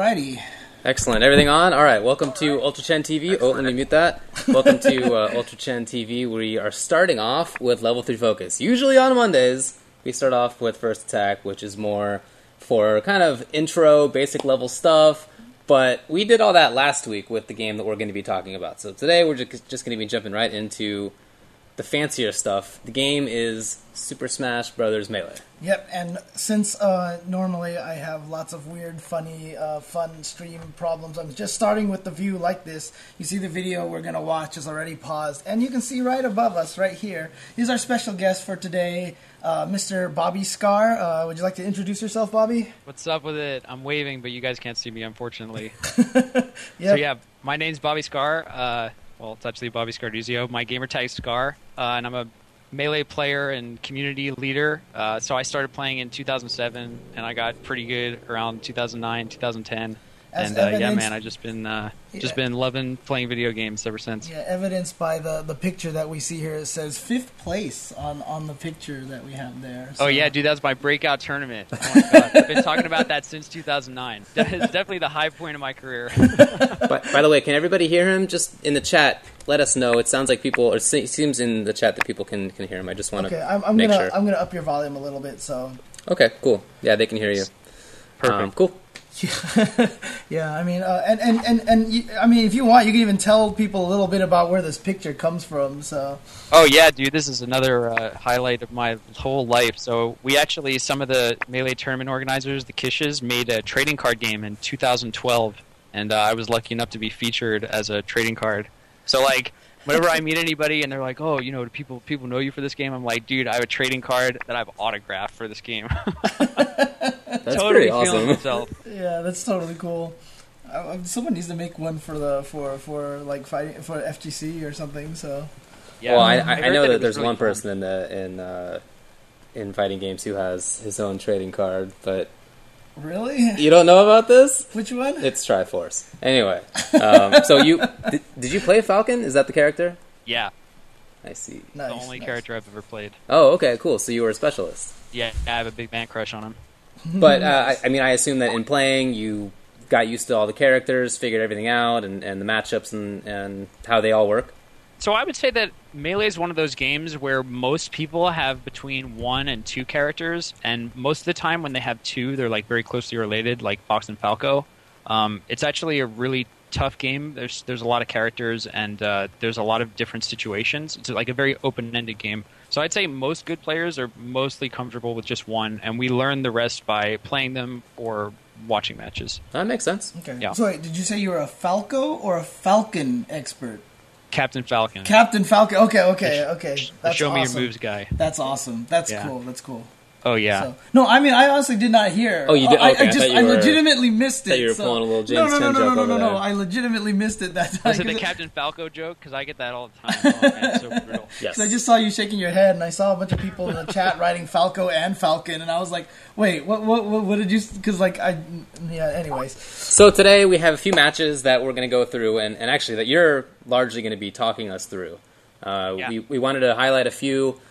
Alrighty. Excellent. Everything on? All right. Welcome to UltraChenTV. Oh, let me mute that. Welcome to UltraChenTV. We are starting off with Level 3 Focus. Usually on Mondays, we start off with First Attack, which is more for kind of intro, basic level stuff. But we did all that last week with the game that we're going to be talking about. So today we're just going to be jumping right into the fancier stuff. The game is Super Smash Bros. Melee. Yep, and since normally I have lots of weird, funny, fun stream problems, I'm just starting with the view like this. You see the video we're going to watch is already paused, and you can see right above us, right here, is our special guest for today, Mr. Bobby Scar. Would you like to introduce yourself, Bobby? What's up with it? I'm waving, but you guys can't see me, unfortunately. Yep. So yeah, my name's Bobby Scar. Well, it's actually Bobby Scarduzio. My gamer tag is Scar, and I'm a Melee player and community leader. So I started playing in 2007, and I got pretty good around 2009, 2010. Yeah, man, I've just been loving playing video games ever since. Yeah, evidenced by the picture that we see here. It says 5th place on the picture that we have there. So. Oh yeah, dude, that's my breakout tournament. Oh my god, I've been talking about that since 2009. That is definitely the high point of my career. But by the way, can everybody hear him? Just in the chat, let us know. It sounds like people, or it seems in the chat that people can hear him. I just want to make sure. I'm gonna up your volume a little bit. So. Okay, cool. Yeah, they can hear you. Perfect. Cool. Yeah, I mean, I mean, if you want, you can even tell people a little bit about where this picture comes from. So. Oh yeah, dude, this is another highlight of my whole life. So we actually, some of the Melee tournament organizers, the Kishes, made a trading card game in 2012, and I was lucky enough to be featured as a trading card. So like, whenever I meet anybody and they're like, "Oh, you know, do people know you for this game?" I'm like, "Dude, I have a trading card that I've autographed for this game." That's totally pretty awesome. Myself. Yeah, that's totally cool. Someone needs to make one for like fighting for FGC or something. So. Yeah, well, I know that there's really one person in fighting games who has his own trading card, but. Really? You don't know about this? Which one? It's Triforce. Anyway, so did you play Falcon? Is that the character? Yeah. I see. Nice, the only character I've ever played. Oh, okay, cool. So you were a specialist. Yeah, I have a big man crush on him. But I mean, I assume that in playing, you got used to all the characters, figured everything out, and the matchups and how they all work. So I would say that Melee is one of those games where most people have between 1 and 2 characters, and most of the time when they have 2, they're like very closely related, like Fox and Falco. It's actually a really tough game. There's a lot of characters, and there's a lot of different situations. It's like a very open-ended game. So I'd say most good players are mostly comfortable with just 1, and we learn the rest by playing them or watching matches. That makes sense. Okay. Yeah. So wait, did you say you were a Falco or a Falcon expert? Captain Falcon. Captain Falcon. Okay. That's show me awesome. your moves guy. That's awesome. That's Yeah. cool. That's cool. Oh, yeah. So, no, I mean, I honestly did not hear. Oh, you did? Okay, I legitimately missed it. I thought you were pulling a little James Chen joke over there. No. I legitimately missed it that time. Was it the Captain Falco joke? Because I get that all the time. Oh, man, it's so brutal. Yes. I just saw you shaking your head, and I saw a bunch of people in the chat writing Falco and Falcon, and I was like, wait, what did you... Because, like, anyways. So today we have a few matches that we're going to go through, and actually that you're largely going to be talking us through. We wanted to highlight a few,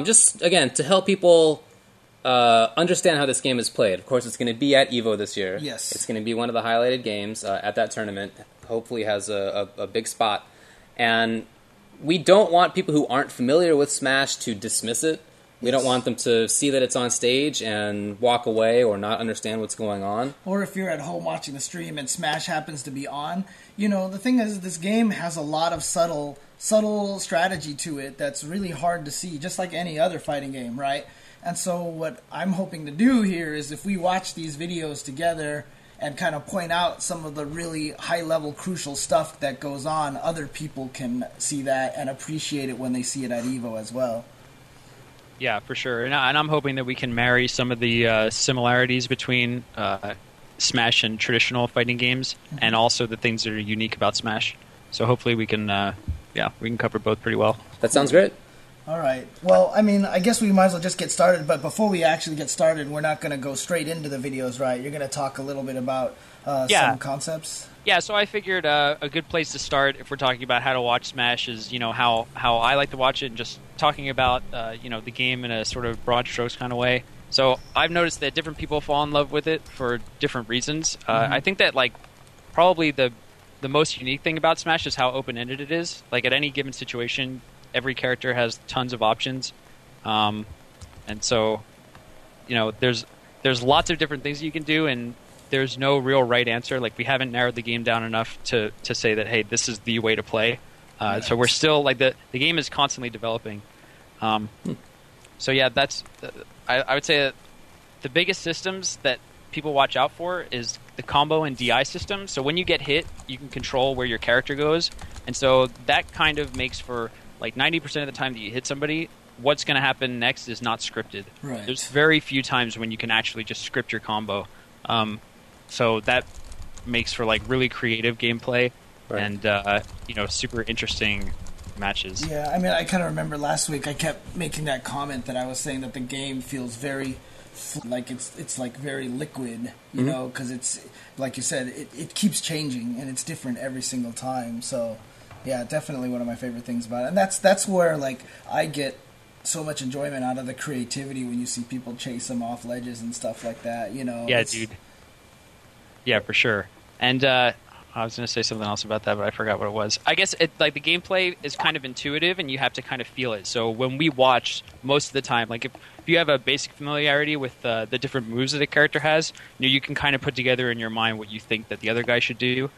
just, again, to help people... understand how this game is played. Of course, it's going to be at EVO this year. Yes. It's going to be one of the highlighted games at that tournament. Hopefully has a big spot. And we don't want people who aren't familiar with Smash to dismiss it. We don't want them to see that it's on stage and walk away or not understand what's going on. Or if you're at home watching the stream and Smash happens to be on, you know, the thing is this game has a lot of subtle strategy to it that's really hard to see, just like any other fighting game, right? And so what I'm hoping to do here is if we watch these videos together and kind of point out some of the really high-level crucial stuff that goes on, other people can see that and appreciate it when they see it at EVO as well. Yeah, for sure. And I'm hoping that we can marry some of the similarities between Smash and traditional fighting games, and also the things that are unique about Smash. So hopefully we can cover both pretty well. That sounds great. All right. Well, I mean, I guess we might as well just get started. But before we actually get started, we're not going to go straight into the videos, right? You're going to talk a little bit about some concepts. Yeah. So I figured a good place to start, if we're talking about how to watch Smash, is how I like to watch it, and just talking about the game in a sort of broad strokes kind of way. So I've noticed that different people fall in love with it for different reasons. I think that like probably the most unique thing about Smash is how open-ended it is. Like at any given situation, every character has tons of options, and so there's lots of different things you can do, and there's no real right answer. Like we haven't narrowed the game down enough to say that hey, this is the way to play. So we're still like the game is constantly developing. So yeah, that's I would say that the biggest systems that people watch out for is the combo and DI system. So when you get hit, you can control where your character goes, and so that kind of makes for like 90% of the time that you hit somebody, what's going to happen next is not scripted. Right. There's very few times when you can actually just script your combo. So that makes for like really creative gameplay and super interesting matches. Yeah, I mean, I kind of remember last week I kept making that comment that I was saying that the game feels very like it's like very liquid, you know, because it's like you said, it keeps changing and it's different every single time. So yeah, definitely one of my favorite things about it, and that's where like I get so much enjoyment out of the creativity when you see people chase them off ledges and stuff like that. You know, yeah, dude. Yeah, for sure. And I was going to say something else about that, but I forgot what it was. I guess like the gameplay is kind of intuitive, and you have to kind of feel it. So when we watch, most of the time, like if you have a basic familiarity with the different moves that a character has, you can kind of put together in your mind what you think that the other guy should do.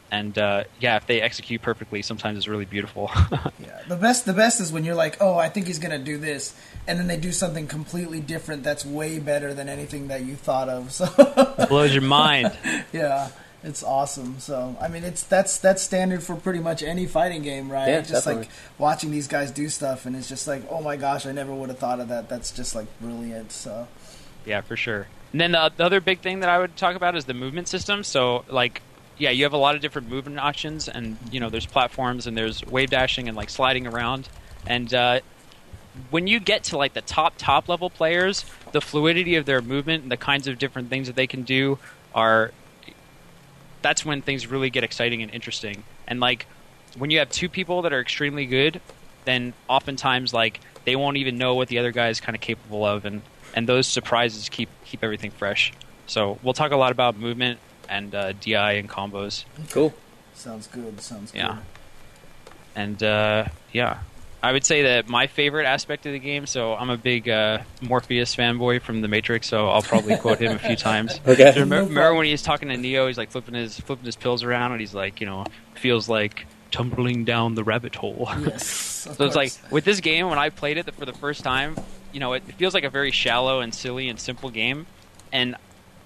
And if they execute perfectly, sometimes it's really beautiful. Yeah, the best is when you're like, oh, I think he's going to do this, and then they do something completely different that's way better than anything that you thought of. So blows your mind. Yeah. It's awesome. So I mean, that's standard for pretty much any fighting game, right? Yeah, just definitely. like watching these guys do stuff, and it's just like, oh my gosh, I never would have thought of that. That's just like brilliant. So yeah, for sure. And then the other big thing that I would talk about is the movement system. So like, yeah, you have a lot of different movement options, and there's platforms, and there's wave dashing and like sliding around. And when you get to like the top level players, the fluidity of their movement and the kinds of different things that they can do that's when things really get exciting and interesting. And like when you have two people that are extremely good, then oftentimes like they won't even know what the other guy is kind of capable of, and those surprises keep everything fresh. So we'll talk a lot about movement and DI and combos. Cool. Sounds good. Yeah. And I would say that my favorite aspect of the game, so I'm a big Morpheus fanboy from The Matrix, so I'll probably quote him a few times. Okay. So remember when he's talking to Neo, he's like flipping his pills around, and he's like, feels like tumbling down the rabbit hole. Yes. So it's like, with this game, when I played it for the first time, it feels like a very shallow and silly and simple game. And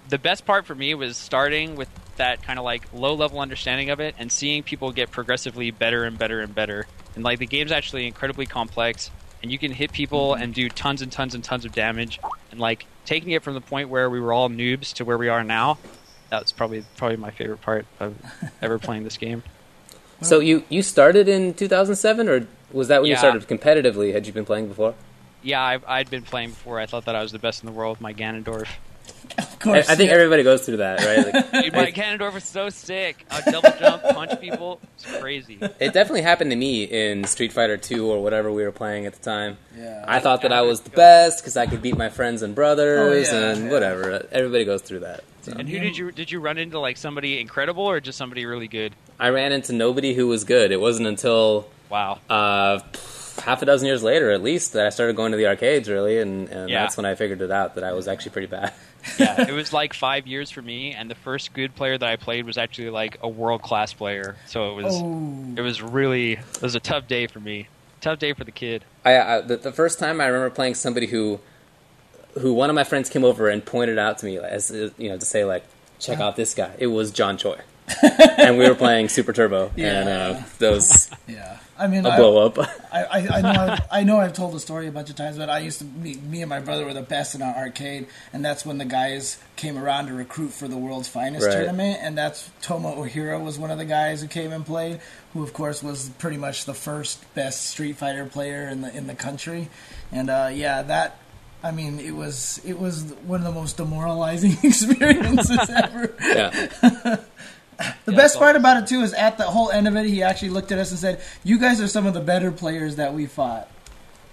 the best part for me was starting with that kind of like low-level understanding of it and seeing people get progressively better and better and better. And like the game's actually incredibly complex, and you can hit people and do tons and tons and tons of damage. And like taking it from the point where we were all noobs to where we are now, that's probably my favorite part of ever playing this game. So you started in 2007, or was that when you started competitively? Had you been playing before? Yeah, I'd been playing before. I thought that I was the best in the world with my Ganondorf. Of course. I think everybody goes through that, right? Like, Dude, my Ganondorf was so sick. I'd double jump, punch people. It's crazy. It definitely happened to me in Street Fighter 2 or whatever we were playing at the time. Yeah. I thought that I was the best because I could beat my friends and brothers and whatever. Everybody goes through that. So. And who did you run into? Like somebody incredible or just somebody really good? I ran into nobody who was good. It wasn't until half a dozen years later, at least, that I started going to the arcades, really, and that's when I figured it out that I was actually pretty bad. Yeah, it was like 5 years for me, and the first good player that I played was actually like a world-class player. So it was a tough day for me. Tough day for the kid. The first time I remember playing somebody who one of my friends came over and pointed out to me as to say like, check out this guy. It was John Choi. And we were playing Super Turbo, and those I mean, a blow up. I know I've told the story a bunch of times, but I used to me and my brother were the best in our arcade, and that's when the guys came around to recruit for the World's Finest tournament, and that's Toma Ohira was one of the guys who came and played, who of course was pretty much the first best Street Fighter player in the country, and that. I mean, it was one of the most demoralizing experiences ever. Yeah. The best part about it, too, is at the whole end of it, he actually looked at us and said, you guys are some of the better players that we fought.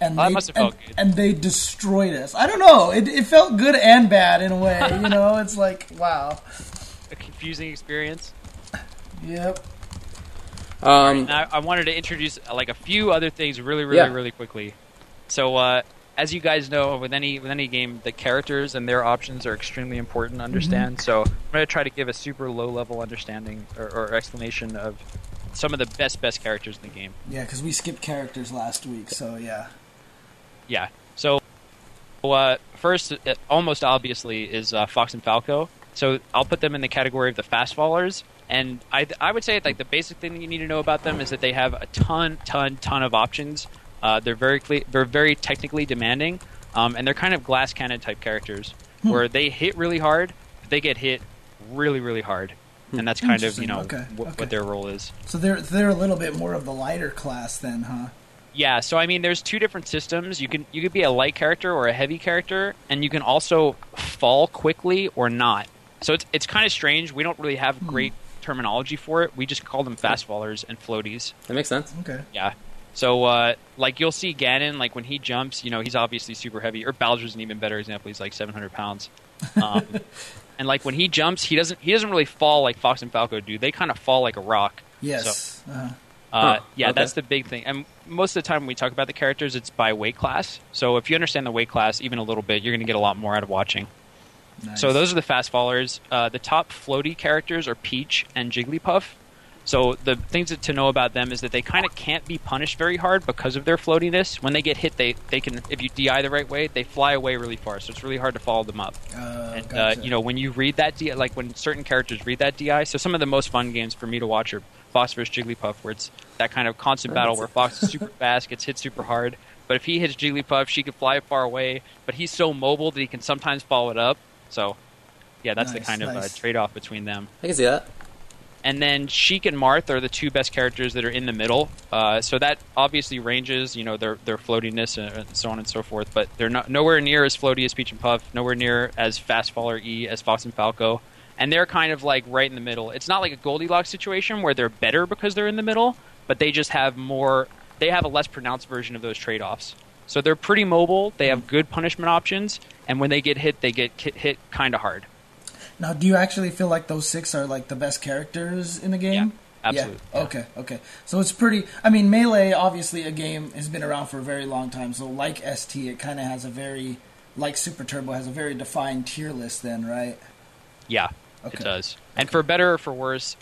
and that must have felt good. And they destroyed us. I don't know. It felt good and bad in a way. You know, it's like, wow. A confusing experience. Yep. Now I wanted to introduce like a few other things really quickly. So as you guys know, with any game, the characters and their options are extremely important to understand. So I'm going to try to give a super low level understanding or explanation of some of the best characters in the game. Yeah, because we skipped characters last week, so yeah. Yeah. So first, almost obviously, is Fox and Falco. So I'll put them in the category of the fast followers. And I would say like the basic thing that you need to know about them is that they have a ton of options. They're very technically demanding, and they're kind of glass cannon type characters where they hit really hard, but they get hit really hard, and that's kind of what their role is. So they're a little bit more of the lighter class then, huh? Yeah. So I mean, there's two different systems. You could be a light character or a heavy character, and you can also fall quickly or not. So it's kind of strange. We don't really have great terminology for it. We just call them fast fallers and floaties. That makes sense. Okay. Yeah. So like you'll see Ganon, like when he jumps, he's obviously super heavy. Or Bowser's an even better example. He's like 700 pounds. And like when he jumps, he doesn't really fall like Fox and Falco do. They kind of fall like a rock. Yes. So, okay. That's the big thing. And most of the time when we talk about the characters, it's by weight class. So if you understand the weight class even a little bit, you're going to get a lot more out of watching. Nice. So those are the fast fallers. The top floaty characters are Peach and Jigglypuff. So the things to know about them is that they kind of can't be punished very hard because of their floatiness. When they get hit, they can, if you DI the right way, they fly away really far. So it's really hard to follow them up. And gotcha. when you read that DI, like when certain characters read that DI, so some of the most fun games for me to watch are Fox vs Jigglypuff, where it's that kind of constant battle where Fox is super fast, gets hit super hard. But if he hits Jigglypuff, she can fly far away. But he's so mobile that he can sometimes follow it up. So, yeah, that's the kind of trade-off between them. I can see that. And then Sheik and Marth are the two best characters that are in the middle. So that obviously ranges, their floatiness and so on and so forth. But they're nowhere near as floaty as Peach and Puff, nowhere near as fast faller E as Fox and Falco. And they're kind of like right in the middle. It's not like a Goldilocks situation where they're better because they're in the middle, but they just have they have a less pronounced version of those trade-offs. So they're pretty mobile, they have good punishment options, and when they get hit, they get hit kind of hard. Now, do you actually feel like those 6 are like the best characters in the game? Yeah, absolutely. Yeah. Okay. So it's pretty... I mean, Melee, obviously, a game has been around for a very long time, so like ST, it kind of has a very... Like Super Turbo, has a very defined tier list then, right? Yeah, it does. And for better or for worse,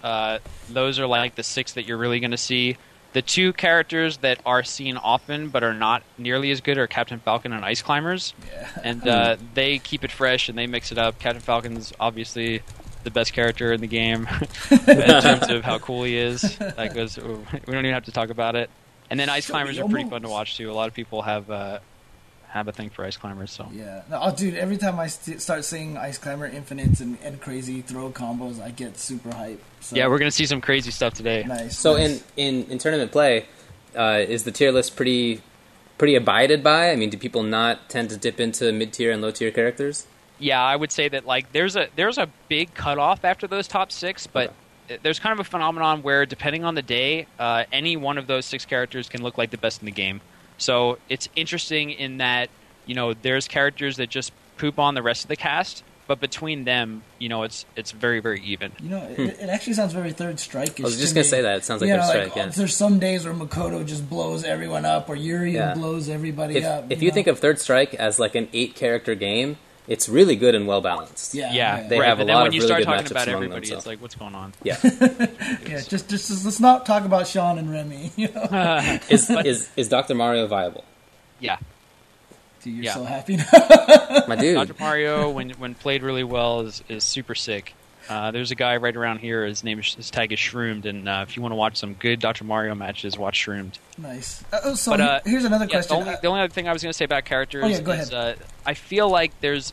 those are like the 6 that you're really going to see. The 2 characters that are seen often but are not nearly as good are Captain Falcon and Ice Climbers. Yeah. And they keep it fresh and they mix it up. Captain Falcon's obviously the best character in the game in terms of how cool he is. We don't even have to talk about it. And then Ice Climbers are pretty fun to watch too. A lot of people have a thing for Ice Climbers. So yeah. Oh, dude, every time I start seeing Ice Climber Infinites and crazy throw combos, I get super hype. So. Yeah, we're going to see some crazy stuff today. Nice. So nice. in tournament play, is the tier list pretty abided by? I mean, do people not tend to dip into mid-tier and low-tier characters? Yeah, I would say that like there's a big cutoff after those top 6, but there's kind of a phenomenon where depending on the day, any one of those 6 characters can look like the best in the game. So it's interesting in that, there's characters that just poop on the rest of the cast, but between them, it's very, very even. It actually sounds very Third Strike-ish. I was just going to say that. It sounds like Third Strike, yeah. There's some days where Makoto just blows everyone up, or Yuri blows everybody up. If you think of Third Strike as like an 8-character game, it's really good and well-balanced. Yeah. They have a lot of really good matchups among them. But then when you start talking about everybody, it's like, what's going on? Yeah. Just let's not talk about Sean and Remy. Is Dr. Mario viable? Yeah. Dude, you're so happy now. My dude. Dr. Mario, when played really well, is super sick. There's a guy right around here. His tag is Shroomed, and if you want to watch some good Dr. Mario matches, watch Shroomed. Nice. Here's another question. The only other thing I was going to say about characters is I feel like there's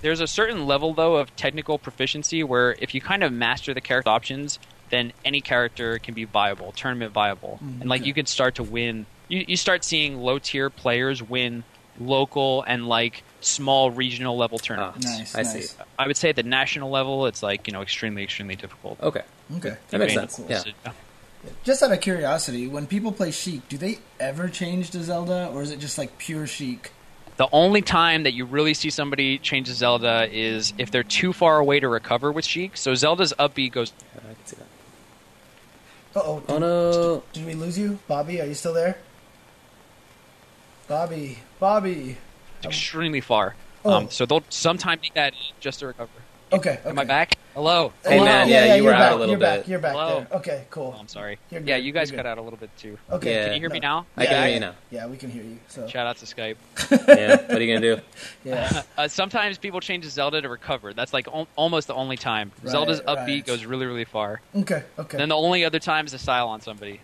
a certain level, though, of technical proficiency where if you kind of master the character options, then any character can be viable, tournament viable. And you can start to win. You start seeing low-tier players win local and small regional level tournaments. Nice. I see. I would say at the national level, it's extremely, extremely difficult. Okay. That makes sense. Yeah. Just out of curiosity, when people play Sheik, do they ever change to Zelda, or is it just like pure Sheik? The only time that you really see somebody change to Zelda is if they're too far away to recover with Sheik. So Zelda's up B goes... I can see that. Uh-oh. Oh, no. Did we lose you? Bobby, are you still there? Bobby. extremely far. Oh. So they'll sometimes do that just to recover. Okay. Am I back? Hello. Hey, man, yeah, you were out a little bit. You're back Hello. there. Okay, cool. Oh, I'm sorry. You're good, Yeah, you guys you're cut good. out a little bit too. Okay. Yeah. Can you hear me now? I can hear you now. Yeah, we can hear you. So. Shout out to Skype. Yeah, what are you going to do? Yeah. Sometimes people change to Zelda to recover. That's like almost the only time. Right, Zelda's upbeat right. goes really, really far. Okay. Then the only other time is a style on somebody.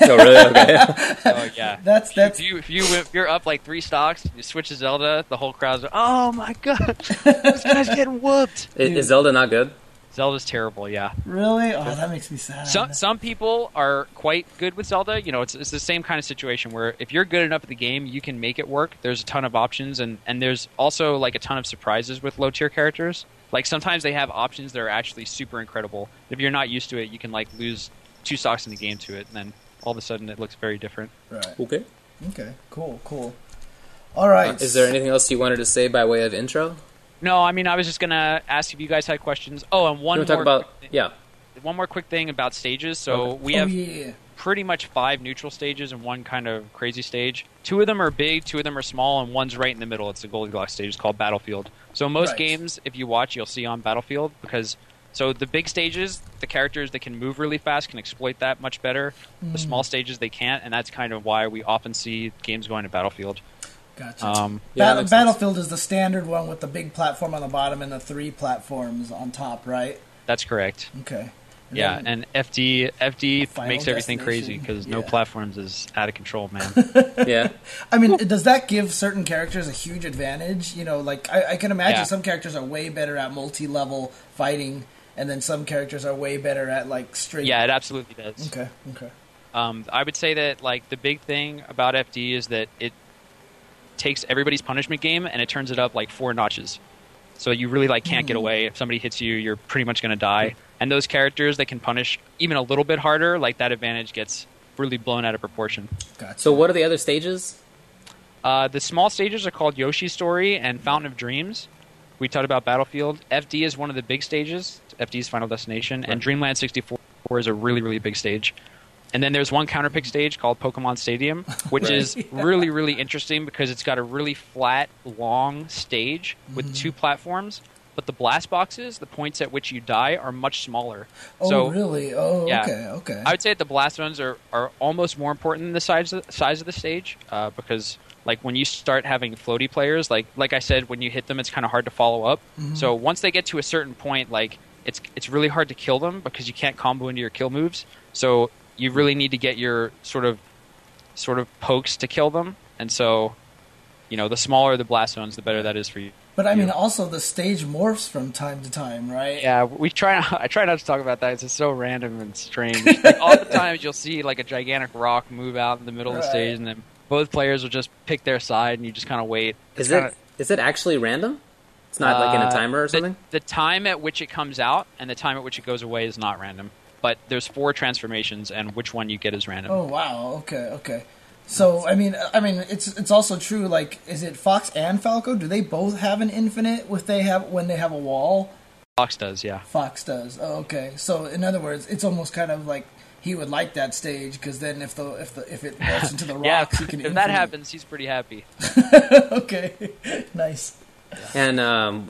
Oh, really? Okay. So yeah, That's if you're up like 3 stocks, you switch to Zelda, the whole crowd's like, oh my god, this guy's getting whooped. Is Zelda not good? Zelda's terrible, yeah. really. Oh, that makes me sad. Some people are quite good with Zelda. You know, it's the same kind of situation where if you're good enough at the game, you can make it work. There's a ton of options, and there's also like a ton of surprises with low tier characters. Like sometimes they have options that are actually super incredible. If you're not used to it, you can like lose 2 stocks in the game to it, and then all of a sudden it looks very different. Right. Okay. Okay. Cool. All right. Is there anything else you wanted to say by way of intro? No, I mean, I was just going to ask if you guys had questions. Oh, and one more quick thing about stages. So we have pretty much 5 neutral stages and 1 kind of crazy stage. 2 of them are big, 2 of them are small, and 1's right in the middle. It's the Goldilocks stage. It's called Battlefield. So most games, if you watch, you'll see on Battlefield because... So the big stages, the characters that can move really fast can exploit that much better. The small stages, they can't, and that's kind of why we often see games going to Battlefield. Gotcha. Yeah, Battlefield is the standard one with the big platform on the bottom and the 3 platforms on top, right? That's correct. Okay. Yeah, and FD Final makes everything crazy Destination. because no platforms is out of control, man. Yeah. I mean, does that give certain characters a huge advantage? You know, like I can imagine Yeah. some characters are way better at multi-level fighting, and then some characters are way better at like straight. Yeah, it absolutely does. Okay. I would say that like the big thing about FD is that it takes everybody's punishment game and it turns it up like 4 notches. So you really like can't get away. If somebody hits you, you're pretty much going to die. And those characters that can punish even a little bit harder, like that advantage gets really blown out of proportion. Gotcha. So what are the other stages? The small stages are called Yoshi's Story and Fountain of Dreams. We talked about Battlefield. FD is one of the big stages. FD's Final Destination. And Dreamland 64 is a really, really big stage. And then there's one counterpick stage called Pokemon Stadium, which is really, really interesting because it's got a really flat, long stage with 2 platforms. But the blast boxes, the points at which you die, are much smaller. Oh, really? Oh, yeah. okay. I would say that the blast zones are almost more important than the size of the stage because... Like when you start having floaty players, like I said, when you hit them, it's kind of hard to follow up. So once they get to a certain point, like it's really hard to kill them because you can't combo into your kill moves. So you really need to get your sort of pokes to kill them. And so, you know, the smaller the blast zones, the better that is for you. But I mean, also the stage morphs from time to time, right? Yeah, I try not to talk about that. It's just so random and strange. Like all the times you'll see like a gigantic rock move out in the middle of the stage, and then both players will just pick their side, and you just kind of wait. Is it actually random? It's not like in a timer or something? The time at which it comes out and the time at which it goes away is not random. But there's 4 transformations, and which one you get is random. Oh, wow. Okay. So, I mean, it's also true, like, is it Fox and Falco? Do they both have an infinite when they have a wall? Fox does, yeah. Fox does. Oh, okay. So, in other words, it's almost kind of like he would like that stage because then if it morphs into the rocks, he can. If that happens, he's pretty happy. Okay, nice. And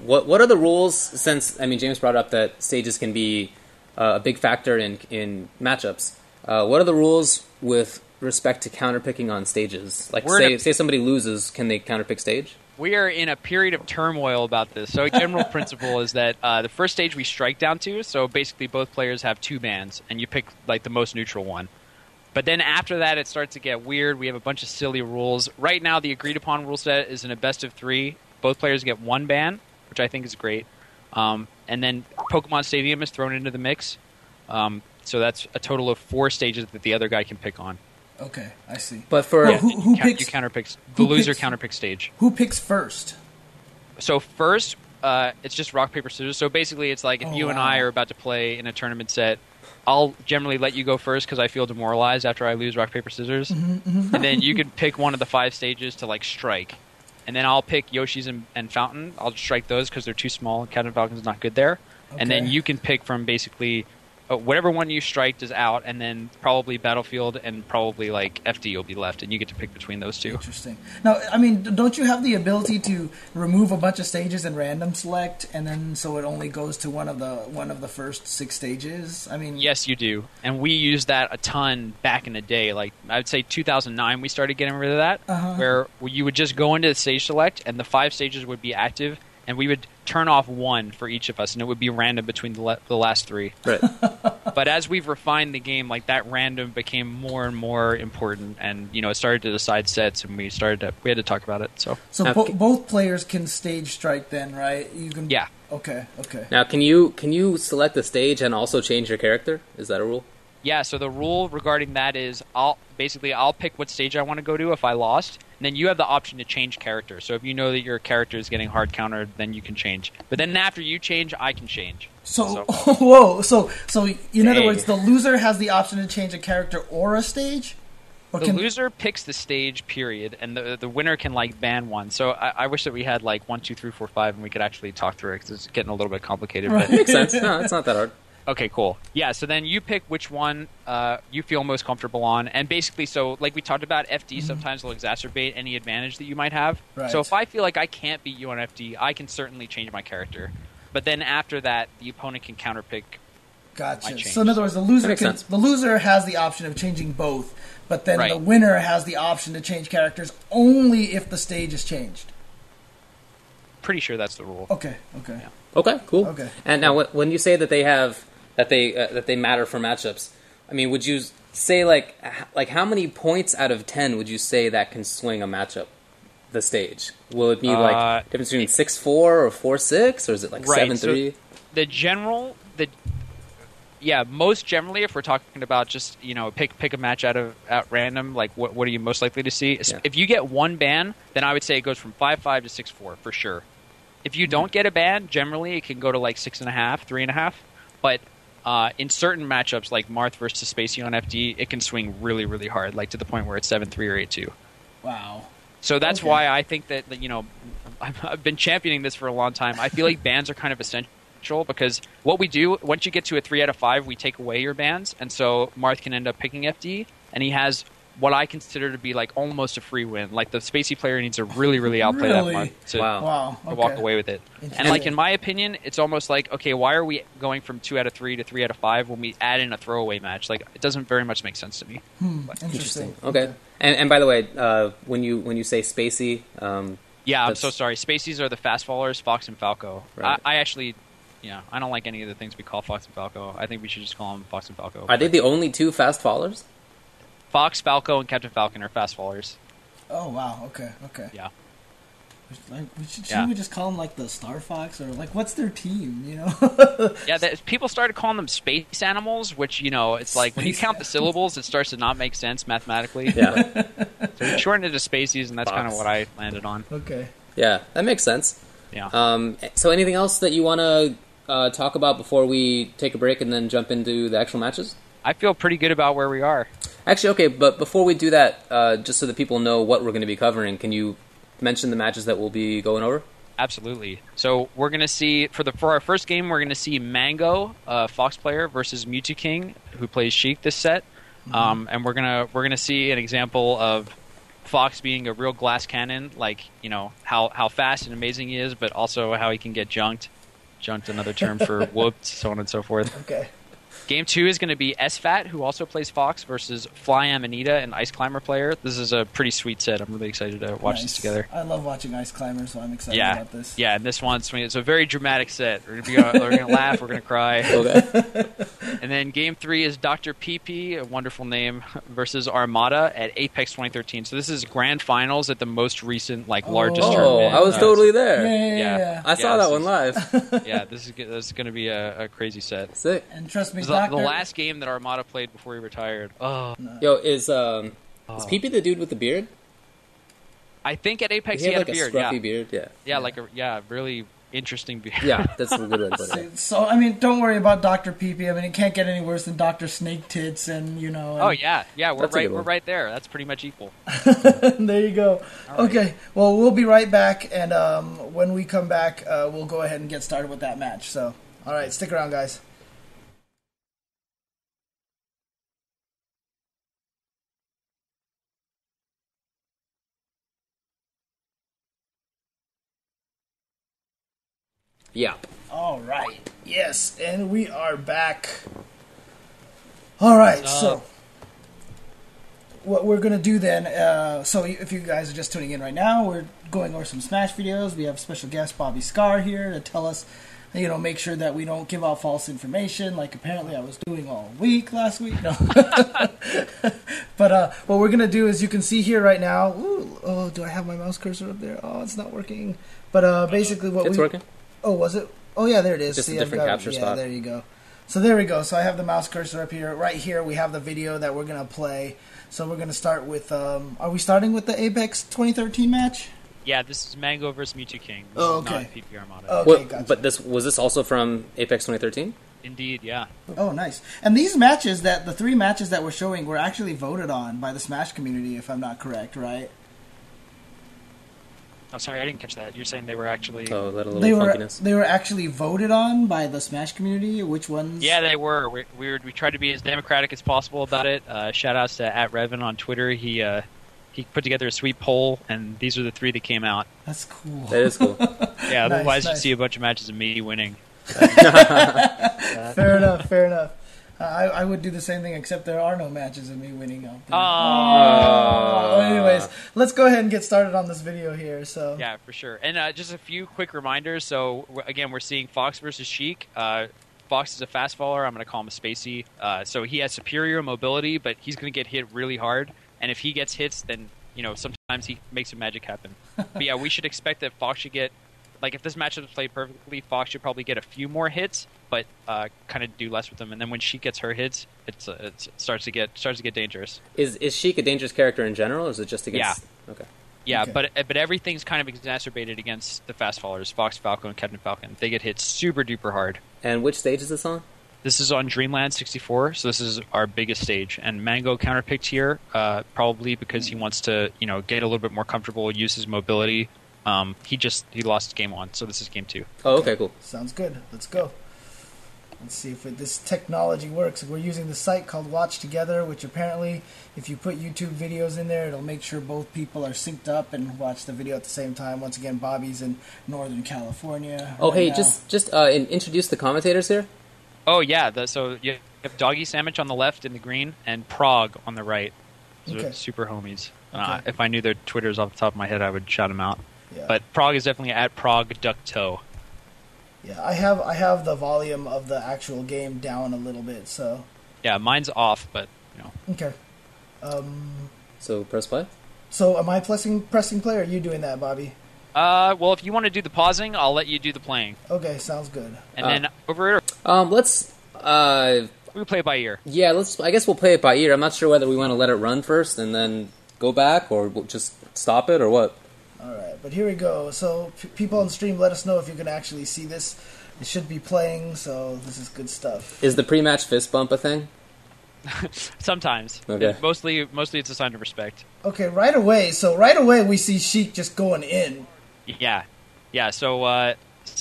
what are the rules? Since James brought up that stages can be a big factor in matchups. What are the rules with respect to counterpicking on stages? Like say somebody loses, can they counterpick stage? We are in a period of turmoil about this. So a general principle is that the first stage we strike down to, so basically both players have 2 bans, and you pick like the most neutral one. But then after that, it starts to get weird. We have a bunch of silly rules. Right now, the agreed-upon rule set is in a best of 3. Both players get 1 ban, which I think is great. And then Pokemon Stadium is thrown into the mix. So that's a total of 4 stages that the other guy can pick on. Okay, I see. But for who picks? You counterpick the loser counterpick stage. Who picks first? So first, it's just rock paper scissors. So basically, it's like if you and I are about to play in a tournament set, I'll generally let you go first because I feel demoralized after I lose rock, paper, scissors. And then you can pick one of the 5 stages to like strike. And then I'll pick Yoshi's and Fountain. I'll strike those because they're too small. Captain Falcon's not good there. Okay. And then you can pick from basically whatever one you striked is out, and then probably Battlefield and probably like FD will be left, and you get to pick between those 2. Interesting. Now, I mean, don't you have the ability to remove a bunch of stages and random select, and then so it only goes to one of the first 6 stages? I mean, yes, you do, and we used that a ton back in the day. Like I would say 2009, we started getting rid of that, where you would just go into the stage select, and the 5 stages would be active, and we would turn off 1 for each of us, and it would be random between the last 3. Right. But as we've refined the game, like that random became more and more important, and it started to decide sets, and we had to talk about it. So both players can stage strike then, right? You can. Yeah. Okay. Now, can you select the stage and also change your character? Is that a rule? Yeah. So the rule regarding that is I'll pick what stage I want to go to if I lost. And then you have the option to change character. So if you know that your character is getting hard countered, then you can change. But then after you change, I can change. So whoa. So in other words, the loser has the option to change a character or a stage? Or the loser picks the stage, period, and the winner can like ban one. So I wish that we had like 1, 2, 3, 4, 5, and we could actually talk through it because it's getting a little bit complicated. Right. But Makes sense. No, it's not that hard. Okay, cool. Yeah, so then you pick which one you feel most comfortable on. And basically, so like we talked about, FD sometimes will exacerbate any advantage that you might have. Right. So if I feel like I can't beat you on FD, I can certainly change my character. But then after that, the opponent can counterpick. Gotcha. So in other words, the loser has the option of changing both, but then the winner has the option to change characters only if the stage is changed. Pretty sure that's the rule. Okay. Yeah. Okay, cool. Okay. And now, when you say that they have that they matter for matchups, I mean, would you say like how many points out of 10 would you say that can swing a matchup? The stage, will it be like difference between 6-4 or 4-6, or is it like 7-3? So most generally, if we're talking about just pick a match at random, like what are you most likely to see? Yeah. If you get 1 ban, then I would say it goes from 5-5 to 6-4 for sure. If you don't get a ban, generally it can go to like 6.5, 3.5. But in certain matchups, like Marth versus Spacey on FD, it can swing really, really hard, like to the point where it's 7-3 or 8-2. Wow. So that's why I think that I've been championing this for a long time. I feel like bans are kind of essential because what we do, once you get to a 3 out of 5, we take away your bans, and so Marth can end up picking FD, and he has what I consider to be like almost a free win. Like the Spacey player needs to really, really outplay that Marth to walk away with it. And like in my opinion, it's almost like, okay, why are we going from 2 out of 3 to 3 out of 5 when we add in a throwaway match? Like it doesn't very much make sense to me. Interesting. Okay. And by the way, when you say Spacey, I'm so sorry. Spaceys are the fast followers, Fox and Falco. Right. I actually, I don't like any of the things we call Fox and Falco. I think we should just call them Fox and Falco. Are they the only 2 fast followers? Fox, Falco, and Captain Falcon are fast followers. Oh wow! Okay. Yeah. Shouldn't we just call them like the Star Fox, or like what's their team? People started calling them space animals, which it's like when you count the syllables, it starts to not make sense mathematically. Yeah. So we shortened it to Spaceys, and that's kind of what I landed on. Okay. Yeah, that makes sense. Yeah. So anything else that you want to talk about before we take a break and then jump into the actual matches? I feel pretty good about where we are. Actually, okay, but before we do that, just so that people know what we're going to be covering, can you mention the matches that we'll be going over? Absolutely. So we're going to see, for our first game, we're going to see Mango, Fox player, versus Mewtwo King, who plays Sheik this set. And we're gonna see an example of Fox being a real glass cannon, like, how fast and amazing he is, but also how he can get junked. Junked, another term for whooped, so on and so forth. Okay. Game 2 is going to be SFAT, who also plays Fox, versus Fly Amanita, an Ice Climber player. This is a pretty sweet set. I'm really excited to watch this together. I love watching Ice Climbers, so I'm excited about this. Yeah, and this one's a very dramatic set. We're going to laugh, we're going to cry. Okay. And then Game 3 is Dr. PP, a wonderful name, versus Armada at Apex 2013. So this is grand finals at the most recent, largest tournament. I was totally there. Yeah. I saw that one live. Yeah, this is going to be a crazy set. Sick. And trust me, the last game that Armada played before he retired. Oh. No. Yo, is PP the dude with the beard? I think at Apex he had like a beard. Scruffy beard. Yeah. Yeah, really interesting. Yeah, that's a good way to put it. So, I mean, don't worry about Dr. Pee-Pee. I mean, it can't get any worse than Dr. Snake Tits and, you know... And... Oh, yeah, we're right there. That's pretty much equal. There you go. Right. Okay, well, we'll be right back, and when we come back, we'll go ahead and get started with that match. So, all right, stick around, guys. Yeah. All right. Yes, and we are back. All right, so what we're going to do then, so if you guys are just tuning in right now, we're going over some Smash videos. We have special guest Bobby Scar here to tell us, you know, make sure that we don't give out false information like apparently I was doing all week last week. No. But what we're going to do is you can see here right now. Ooh, oh, do I have my mouse cursor up there? Oh, it's not working. But basically what it's working. Oh, was it? Oh, yeah, there it is. Just See, a different capture spot. Yeah, there you go. So there we go. So I have the mouse cursor up here. Right here we have the video that we're going to play. So we're going to start with, are we starting with the Apex 2013 match? Yeah, this is Mango versus Mewtwo King. This is not PP Armada. Okay, gotcha. But was this also from Apex 2013? Indeed, yeah. Oh, nice. And these matches, the 3 matches that we're showing, were actually voted on by the Smash community, if I'm not correct, right? Oh, sorry, I didn't catch that. You're saying they were actually... Oh, a little funkiness. They were actually voted on by the Smash community? Which ones? Yeah, they were. We tried to be as democratic as possible about it. Shout-outs to @Revan on Twitter. He put together a sweet poll, and these are the 3 that came out. That's cool. That is cool. Yeah, otherwise you see a bunch of matches of me winning. Fair enough. I would do the same thing, except there are no matches of me winning out there. Oh. Anyways, let's go ahead and get started on this video here. So yeah, for sure. And just a few quick reminders. So again, we're seeing Fox versus Sheik. Fox is a fast faller. I'm going to call him a spacey. So he has superior mobility, but he's going to get hit really hard. And if he gets hits, then sometimes he makes some magic happen. But yeah, we should expect that Fox should get. Like, if this match is played perfectly, Fox should probably get a few more hits, but kind of do less with them. And then when she gets her hits, it starts to get dangerous. Is Sheik a dangerous character in general, or is it just against... Yeah. Okay. Yeah, okay. But everything's kind of exacerbated against the fast fallers, Fox, Falco, and Captain Falcon. They get hit super duper hard. And which stage is this on? This is on Dreamland 64, so this is our biggest stage. And Mango counterpicked here, probably because he wants to, get a little bit more comfortable, use his mobility. He lost game 1, so this is game 2. Oh, okay, cool. Sounds good. Let's go. Let's see if this technology works. We're using the site called Watch Together, which apparently, if you put YouTube videos in there, it'll make sure both people are synced up and watch the video at the same time. Once again, Bobby's in Northern California. Oh, right hey, now. just introduce the commentators here. Oh, yeah. So you have Doggy Sandwich on the left in the green and Prague on the right. Those are super homies. Okay. If I knew their Twitters off the top of my head, I would shout them out. Yeah. But Prague is definitely at Prague Ducktoe. Yeah, I have the volume of the actual game down a little bit, so... Yeah, mine's off, but, Okay. So, press play? So, am I pressing play, or are you doing that, Bobby? Well, if you want to do the pausing, I'll let you do the playing. Okay, sounds good. And then over it... let's... we play it by ear. Yeah, I guess we'll play it by ear. I'm not sure whether we want to let it run first and then go back, or we'll just stop it, or what. Alright, but here we go. So, people on stream, let us know if you can actually see this. It should be playing, so this is good stuff. Is the pre-match fist bump a thing? Sometimes. Okay. Mostly it's a sign of respect. Okay, right away we see Sheik just going in. Yeah. So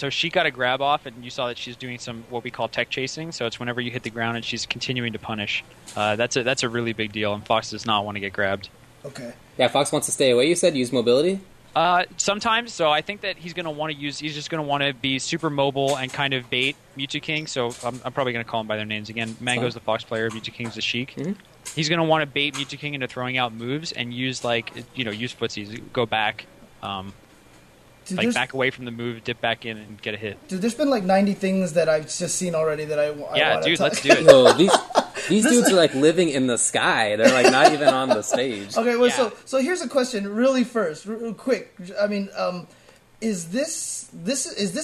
she got a grab off, and you saw that she's doing some what we call tech chasing. So it's whenever you hit the ground and she's continuing to punish. That's a really big deal, and Fox does not want to get grabbed. Okay. Yeah, Fox wants to stay away, you said? Use mobility? Sometimes, so I think that he's just going to want to be super mobile and kind of bait Mewtwo King, so I'm probably going to call them by their names again. Mango's the Fox player, Mewtwo King's the Sheik. Mm-hmm. He's going to want to bait Mewtwo King into throwing out moves and use, use footsies, go back, back away from the move, dip back in, and get a hit. Dude, there's been 90 things that I've just seen already that I want to let's do it. Yo, these dudes are living in the sky. They're not even on the stage. Okay, well, so here's a question, really first, real quick. I mean, is this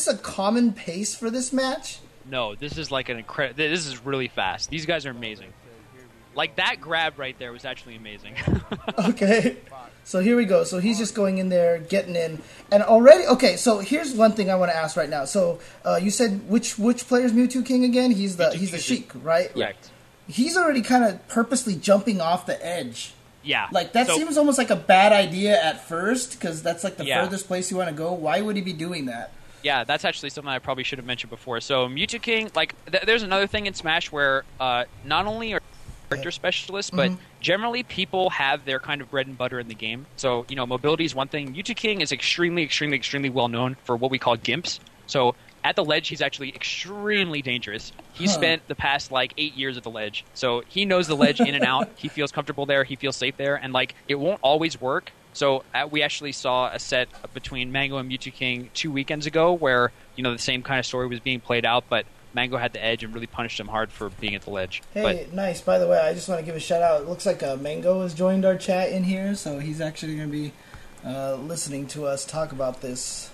a common pace for this match? No, this is this is really fast. These guys are amazing. Like, that grab right there was actually amazing. Okay. So here we go. So he's just going in there, getting in. And already, okay, so here's one thing I want to ask right now. So you said which player's Mewtwo King again? He's the Sheik, right? Correct. He's already kind of purposely jumping off the edge. Yeah. Like, that seems almost like a bad idea at first, because that's like the furthest place you want to go. Why would he be doing that? Yeah, that's actually something I probably should have mentioned before. So Mewtwo King, like, there's another thing in Smash where not only are character specialists, but generally people have their kind of bread and butter in the game. So, mobility is one thing. Mewtwo King is extremely, extremely, extremely well known for what we call gimps. So at the ledge, he's actually extremely dangerous. He spent the past, 8 years at the ledge. So he knows the ledge in and out. He feels comfortable there. He feels safe there. And, it won't always work. So we actually saw a set between Mango and Mewtwo King 2 weekends ago where, the same kind of story was being played out, but Mango had the edge and really punished him hard for being at the ledge. Hey, nice. By the way, I just want to give a shout-out. It looks like Mango has joined our chat in here, so he's actually going to be listening to us talk about this.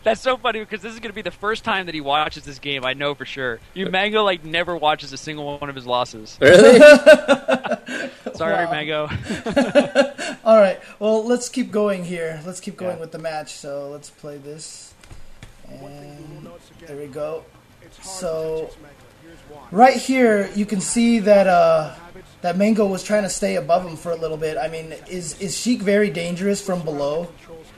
That's so funny because this is going to be the first time that he watches this game. I know for sure. Mango never watches a single one of his losses. Really? Sorry, Mango. All right. Well, let's keep going here. Let's keep going with the match. So let's play this. And there we go. So right here, you can see that that Mango was trying to stay above him for a little bit. I mean, is Sheik very dangerous from below?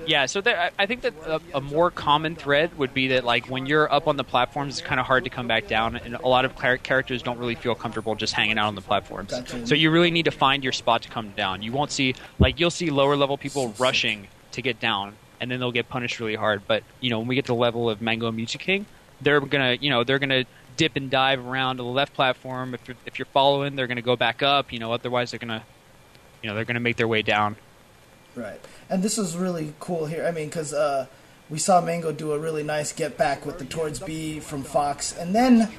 Yeah, so I think that a more common thread would be that, when you're up on the platforms, it's kind of hard to come back down, and a lot of characters don't really feel comfortable just hanging out on the platforms. Gotcha. So you really need to find your spot to come down. You won't see, you'll see lower level people rushing to get down, and then they'll get punished really hard. But, when we get to the level of Mango and Mewtwo King, they're gonna dip and dive around to the left platform. If you're following, they're gonna go back up. Otherwise they're gonna make their way down. Right. And this is really cool here. I mean, because we saw Mango do a really nice get back with the towards B from Fox, and then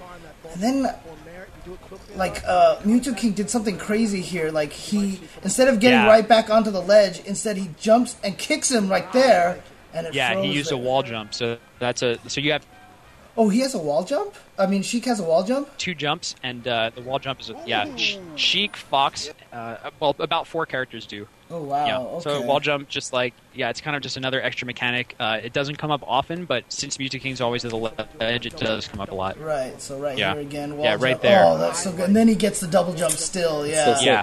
Mewtwo King did something crazy here. He, instead of getting right back onto the ledge, instead he jumps and kicks him right there, and he used a wall jump. So so you have. Oh, he has a wall jump? I mean, Sheik has a wall jump? 2 jumps, and the wall jump is Sheik, Fox, about 4 characters do. Oh, wow. Yeah. Okay. So wall jump, just it's kind of just another extra mechanic. It doesn't come up often, but since Mewtwo King's always at the edge, it does come up a lot. Right, so here again, wall right jump. there. Oh, that's so good. And then he gets the double jump still, yeah. Yeah.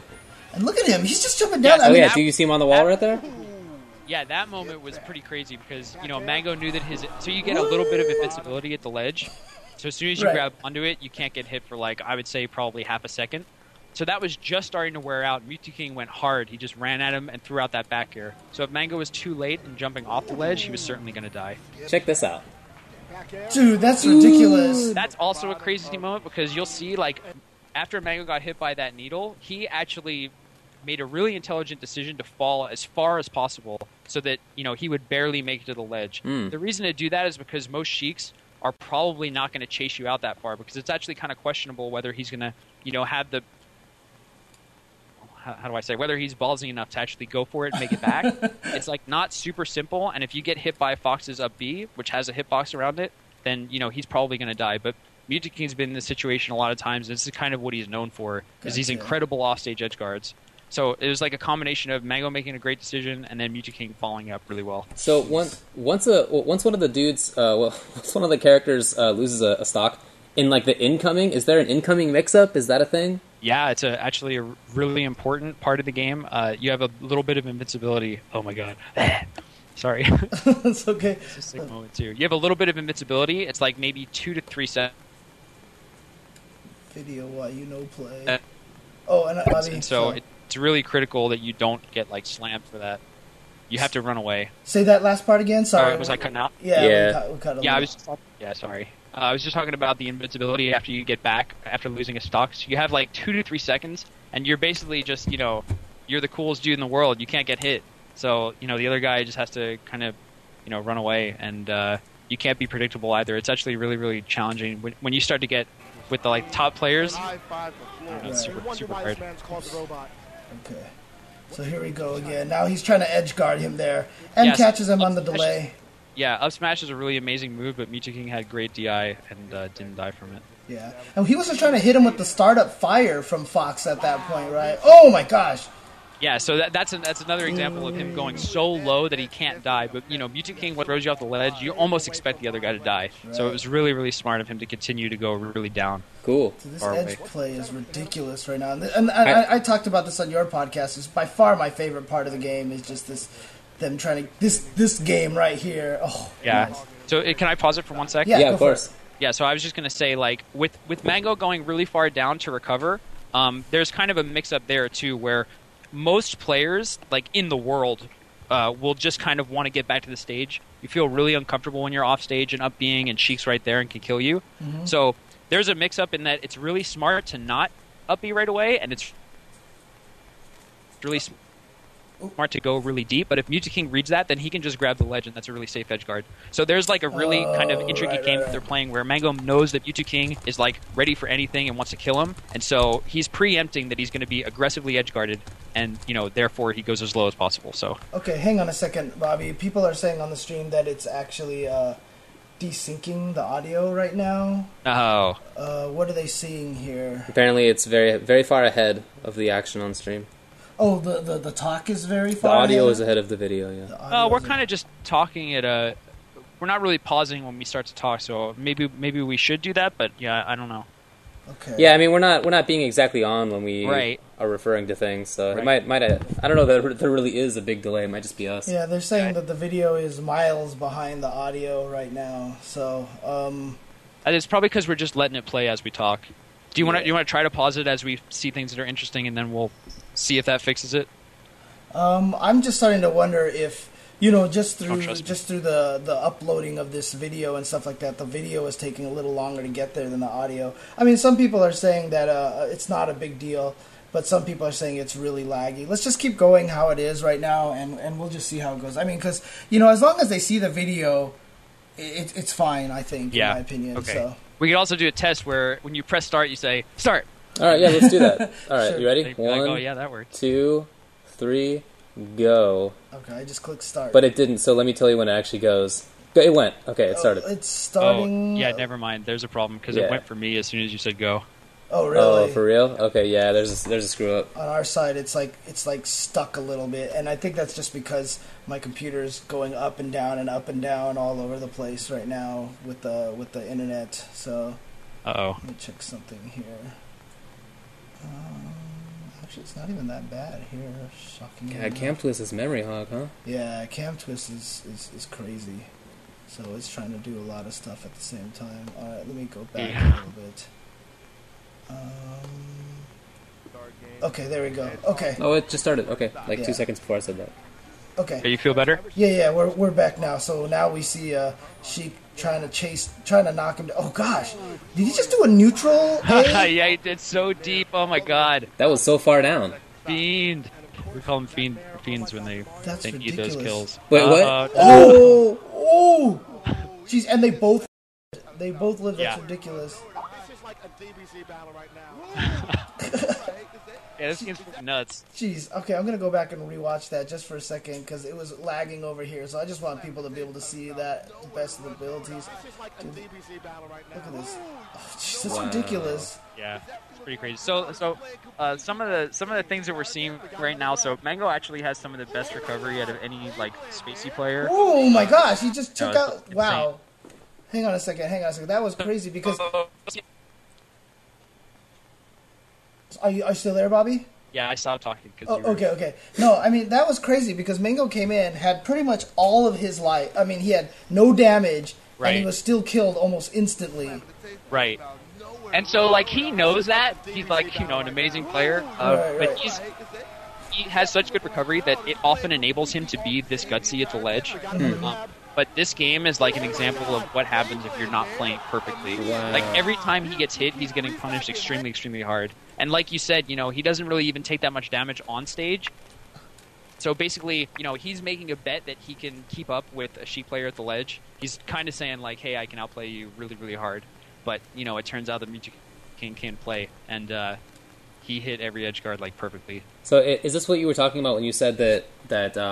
And look at him, he's just jumping down. Yeah, do you see him on the wall right there? Yeah, that moment was pretty crazy because, Mango knew that so you get a little bit of invincibility at the ledge. So as soon as you grab onto it, you can't get hit for, I would say, probably half a second. So that was just starting to wear out. Mewtwo King went hard. He just ran at him and threw out that back air. So if Mango was too late in jumping off the ledge, he was certainly going to die. Check this out. Dude, that's ridiculous. That's also a crazy moment because you'll see, after Mango got hit by that needle, he actually made a really intelligent decision to fall as far as possible so that, he would barely make it to the ledge. The reason to do that is because most Sheiks are probably not going to chase you out that far because it's actually kind of questionable whether he's going to, have the... How do I say? Whether he's ballsy enough to actually go for it and make it back. It's, not super simple, and if you get hit by Fox's up B, which has a hitbox around it, then, he's probably going to die. But Mewtwo King's been in this situation a lot of times, and this is kind of what he's known for, is these incredible offstage edge guards. So it was a combination of Mango making a great decision and then Mewtwo King following up really well. So once one of the dudes, once one of the characters loses a stock, in the incoming, is there an incoming mix-up? Is that a thing? Yeah, it's actually a really important part of the game. You have a little bit of invincibility. Oh my god. Sorry. It's okay. It's a sick moment too. You have a little bit of invincibility. It's maybe 2 to 3 seconds. Video while play. And so it's really critical that you don't get slammed for that. You have to run away. Say that last part again. Sorry. Was I cutting out? Yeah. We cut a little. Sorry. I was just talking about the invincibility after you get back after losing a stock. So you have 2 to 3 seconds, and you're basically just you're the coolest dude in the world. You can't get hit. So the other guy just has to kind of run away, and you can't be predictable either. It's actually really, really challenging when you start to get with the top players. It's super hard. Okay. So here we go again. Now he's trying to edge guard him there, and catches him on the delay. Yeah, up smash is a really amazing move, but Mewtwo King had great DI and didn't die from it. Yeah. And he was just trying to hit him with the startup fire from Fox at that point, right? Oh my gosh! Yeah, so that's another example of him going so low that he can't die. But, Mewtwo King, what throws you off the ledge, you almost expect the other guy to die. Right. So it was really, really smart of him to continue to go really down. Cool. So this edge play is ridiculous right now. And I talked about this on your podcast. It's by far my favorite part of the game is just them trying to... This game right here. Oh, yeah. Nice. So can I pause it for 1 second? Yeah, of course. Yeah, so I was just going to say, like, with Mango going really far down to recover, there's kind of a mix-up there, too, where... most players, like in the world, will just kind of want to get back to the stage. You feel really uncomfortable when you're off stage and up being, and Sheik's right there and can kill you. Mm-hmm. So there's a mix-up in that it's really smart to not up B right away, and it's really smart to go really deep. But if Mewtwo King reads that, then he can just grab the ledge, and that's a really safe edge guard. So there's like a really kind of intricate game that they're playing where Mango knows that Mewtwo King is like ready for anything and wants to kill him, and so he's preempting that he's going to be aggressively edge guarded, and therefore he goes as low as possible. So okay, hang on a second, Bobby. People are saying on the stream that it's actually desyncing the audio right now. Oh. What are they seeing here? Apparently, it's very very far ahead of the action on stream. Oh, the talk is very The far audio ahead? is ahead of the video, yeah. We're kind of just talking at a... We're not really pausing when we start to talk, so maybe we should do that, but yeah, I don't know. Okay. Yeah, I mean, we're not being exactly on when we Right. are referring to things, so Right. it might I don't know that there really is a big delay. It might just be us. Yeah, they're saying that the video is miles behind the audio right now, so... And it's probably because we're just letting it play as we talk. Do you want to try to pause it as we see things that are interesting, and then we'll see if that fixes it? I'm just starting to wonder if, just through trust me. the uploading of this video and stuff like that, the video is taking a little longer to get there than the audio. I mean, some people are saying that it's not a big deal, but some people are saying it's really laggy. Let's just keep going how it is right now, and we'll just see how it goes. I mean, because, as long as they see the video, it's fine, I think, in my opinion. Okay. So. We could also do a test where when you press start, you say, start! All right, yeah, let's do that. All right, Sure. you ready? Like, 1, oh, yeah, that worked. 2, 3, go. Okay, I just clicked start. But it didn't, so let me tell you when it actually goes. It went. Okay, it started. It's starting... Oh, yeah, never mind. There's a problem, because Yeah. it went for me as soon as you said go. Oh, really? Oh, for real? Okay, yeah, there's a screw up. On our side, it's like stuck a little bit, and I think that's just because my computer's going up and down all over the place right now with the internet. So Uh-oh. let me check something here. Actually, it's not even that bad here. Shockingly God, enough. Cam Twist is memory hog, huh? Yeah, Cam Twist is crazy. So it's trying to do a lot of stuff at the same time. All right, let me go back a little bit. Okay, there we go. Okay, Oh, it just started. Okay, like Yeah. 2 seconds before I said that. okay. Okay, you feel better? Yeah, we're back now. So now we see Sheik trying to knock him down. Oh gosh, did he just do a neutral? A? Yeah, he did so deep. Oh my god. That was so far down. Fiend. We call them fiends when they That's eat those ridiculous. kills. Wait, what? Oh, jeez, and they both live. Yeah. That's ridiculous. Yeah, this game's nuts. Jeez, okay, I'm gonna go back and rewatch that just for a second because it was lagging over here. So I just want people to be able to see that the best of the abilities. Dude, look at this. Oh, jeez, that's Wow. ridiculous. Yeah, it's pretty crazy. So some of the things that we're seeing right now. So Mango actually has some of the best recovery out of any like spacey player. Oh my gosh, he just took No, out. it's Wow. Hang on a second. That was crazy because. Are you still there, Bobby? Yeah, I stopped talking because. Oh, okay. No, I mean, that was crazy because Mango came in, had pretty much all of his life. I mean, he had no damage, and he Right. was still killed almost instantly. Right. And so, like, he knows that. He's, like, an amazing player. Right. But he has such good recovery that it often enables him to be this gutsy at the ledge. But this game is, like, an example of what happens if you're not playing perfectly. Wow. Like, every time he gets hit, he's getting punished extremely, extremely hard. And like you said, he doesn't really even take that much damage on stage. So basically, he's making a bet that he can keep up with a Sheik player at the ledge. He's kind of saying, like, hey, I can outplay you really, really hard. But, it turns out that Mewtwo King can play. And he hit every edge guard, like, perfectly. So is this what you were talking about when you said that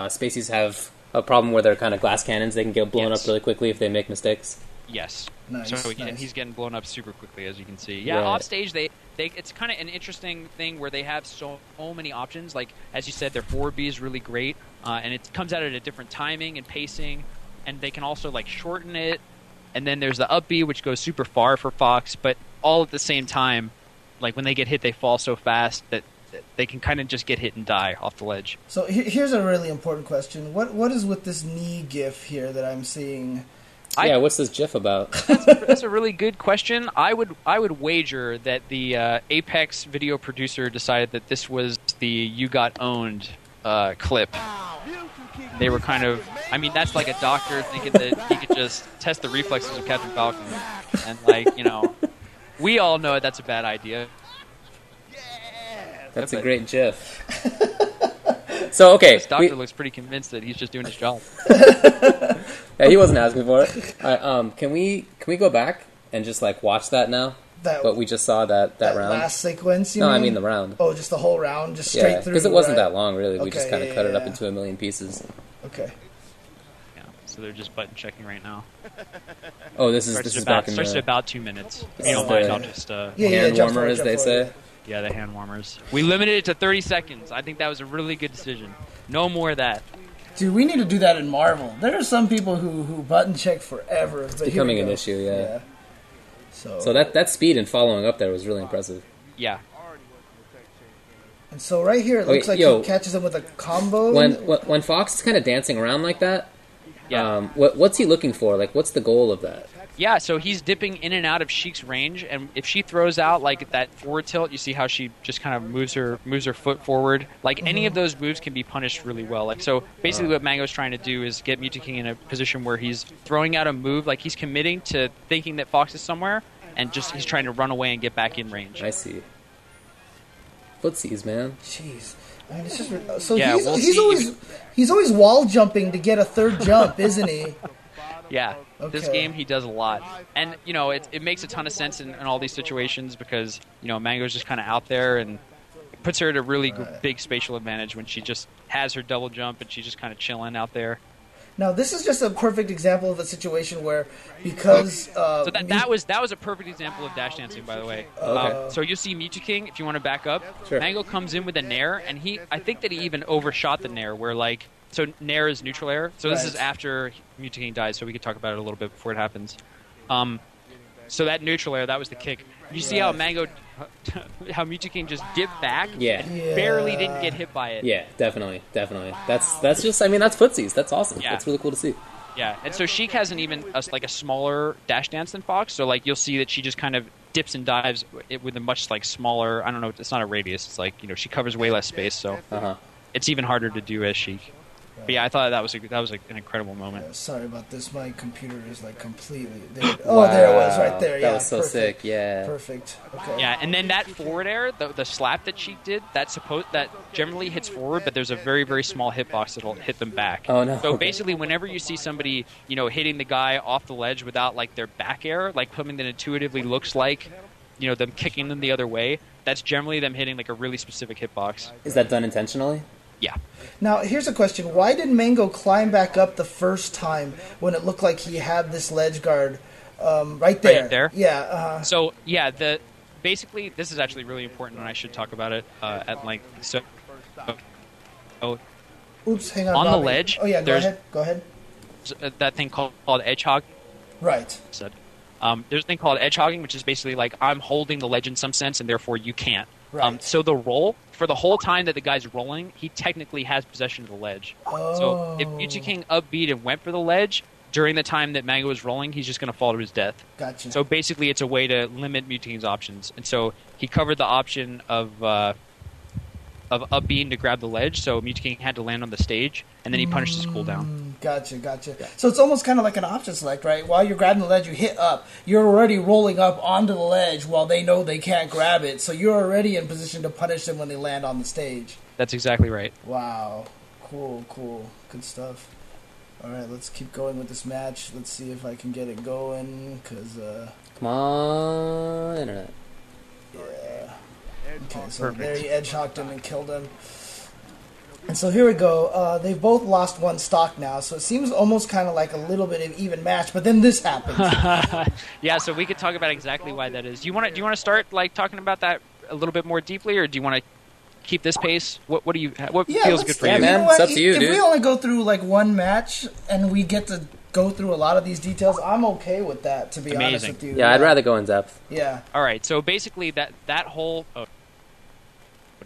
spacies have a problem where they're kind of glass cannons. They can get blown up really quickly if they make mistakes. Yes. Nice, So nice. he's getting blown up super quickly, as you can see. Yeah, Right. off stage, it's kind of an interesting thing where they have so many options. Like, as you said, their forward B is really great, and it comes out at a different timing and pacing, and they can also, like, shorten it. And then there's the up B, which goes super far for Fox, but all at the same time, like, when they get hit, they fall so fast that they can kind of just get hit and die off the ledge. So here's a really important question. What is with this knee gif here that I'm seeing? Yeah, what's this GIF about? That's a really good question. I would wager that the Apex video producer decided that this was the "You Got Owned" clip. They were kind of, I mean, that's like a doctor thinking that he could just test the reflexes of Captain Falcon, and like, you know, we all know that's a bad idea. That's a great GIF. So okay, This doctor looks pretty convinced that he's just doing his job. yeah, he wasn't asking for it. All right, can we go back and just like watch that now? But we just saw that round. Last sequence, you No, mean? I mean the round. Oh, just the whole round, just straight Yeah, through. because it wasn't right? that long, really. We just Okay, kind of cut it up yeah. into a million pieces. Okay. Yeah, so they're just button checking right now. Oh, this is back in Starts at the about 2 minutes. If you Oh, don't mind, the- I'll just hand jump warmer, forward, as jump they forward. say. yeah, the hand warmers. We limited it to 30 seconds. I think that was a really good decision. No more of that. Dude, we need to do that in Marvel. There are some people who button check forever. It's becoming an issue, yeah. So that. that speed and following up there was really impressive. Yeah. And so right here, it Wait, looks like yo. he catches him with a combo. When Fox is kind of dancing around like that, Yeah. what's he looking for? Like, what's the goal of that? Yeah, so he's dipping in and out of Sheik's range, and if she throws out like that forward tilt, you see how she just kind of moves her foot forward. Like any of those moves can be punished really well. Like so, basically, what Mango's trying to do is get Mewtwo King in a position where he's throwing out a move, like he's committing to thinking that Fox is somewhere, and just he's trying to run away and get back in range. I see. Footsies, man. Jeez. I mean, it's just so Yeah, he's always wall jumping to get a third jump, isn't he? Yeah, this Okay. game he does a lot, and you know it makes a ton of sense in all these situations because you know Mango's just kind of out there and it puts her at a really big spatial advantage when she just has her double jump and she's just kind of chilling out there. Now this is just a perfect example of a situation where because So that was a perfect example of dash dancing, by the way. Okay. So you see Mewtwo King, if you want to back up, Sure. Mango comes in with a nair, and I think that he even overshot the nair, where like, so nair is neutral air. So this is Right. after Mewtwo King dies, so we could talk about it a little bit before it happens. So that neutral air, that was the kick. You see how how Mewtwo King just dipped back Yeah. and barely didn't get hit by it. Yeah, definitely. That's just. I mean, that's footsies. That's awesome. Yeah. That's really cool to see. Yeah, and so Sheik has even a smaller dash dance than Fox, so like you'll see that she just kind of dips and dives with a much like smaller. I don't know, it's not a radius. It's like she covers way less space, so it's even harder to do as Sheik. But yeah, I thought that was an incredible moment. sorry about this. My computer is like completely. Oh, there it was, right there. Yeah, That was so perfect. sick. Yeah. Perfect. Okay. Yeah, and then that forward air, the slap that Sheik did, that generally hits forward, but there's a very, very small hitbox that'll hit them back. Oh, no. So Okay. basically, whenever you see somebody, hitting the guy off the ledge without like their back air, like something that intuitively looks like, them kicking them the other way, that's generally them hitting like a really specific hitbox. Is that done intentionally? Yeah. Now, here's a question. Why did Mango climb back up the first time when it looked like he had this ledge guard right there? Right there? Yeah. So, yeah, basically, this is actually really important, and I should talk about it at length. So, Oops, hang on. on the Bobby. ledge, Oh, yeah, go there's- ahead. Go ahead. that thing called edge hog. Right. Said. There's a thing called edge hogging, which is basically like I'm holding the ledge in some sense, and therefore you can't. Right. So the roll, for the whole time that the guy's rolling, he technically has possession of the ledge. So if Mewtwo King upbeat and went for the ledge, during the time that Mango was rolling, he's just going to fall to his death. Gotcha. So basically it's a way to limit Mewtwo King's options. And so he covered the option of upbeating to grab the ledge, so Mewtwo King had to land on the stage, and then he punished his cooldown. Gotcha. So it's almost kind of like an option select, right? While you're grabbing the ledge, you hit up. You're already rolling up onto the ledge while they know they can't grab it. So you're already in position to punish them when they land on the stage. That's exactly right. Wow. Cool. Good stuff. All right, let's keep going with this match. Let's see if I can get it going, because... Come on, internet. yeah. Okay, so Perfect. there he edge-hocked him and killed him. And so here we go. They've both lost one stock now, so it seems almost kind of like a little bit of even match. But then this happens. Yeah, so we could talk about exactly why that is. Do you want to start like talking about that a little bit more deeply, or do you want to keep this pace? What do you? What feels good for you? Man, it's up to you, dude. If we only go through like one match and we get to go through a lot of these details, I'm okay with that. To be honest with you. Yeah, I'd rather go in depth. Yeah. All right. So basically, that whole. Oh,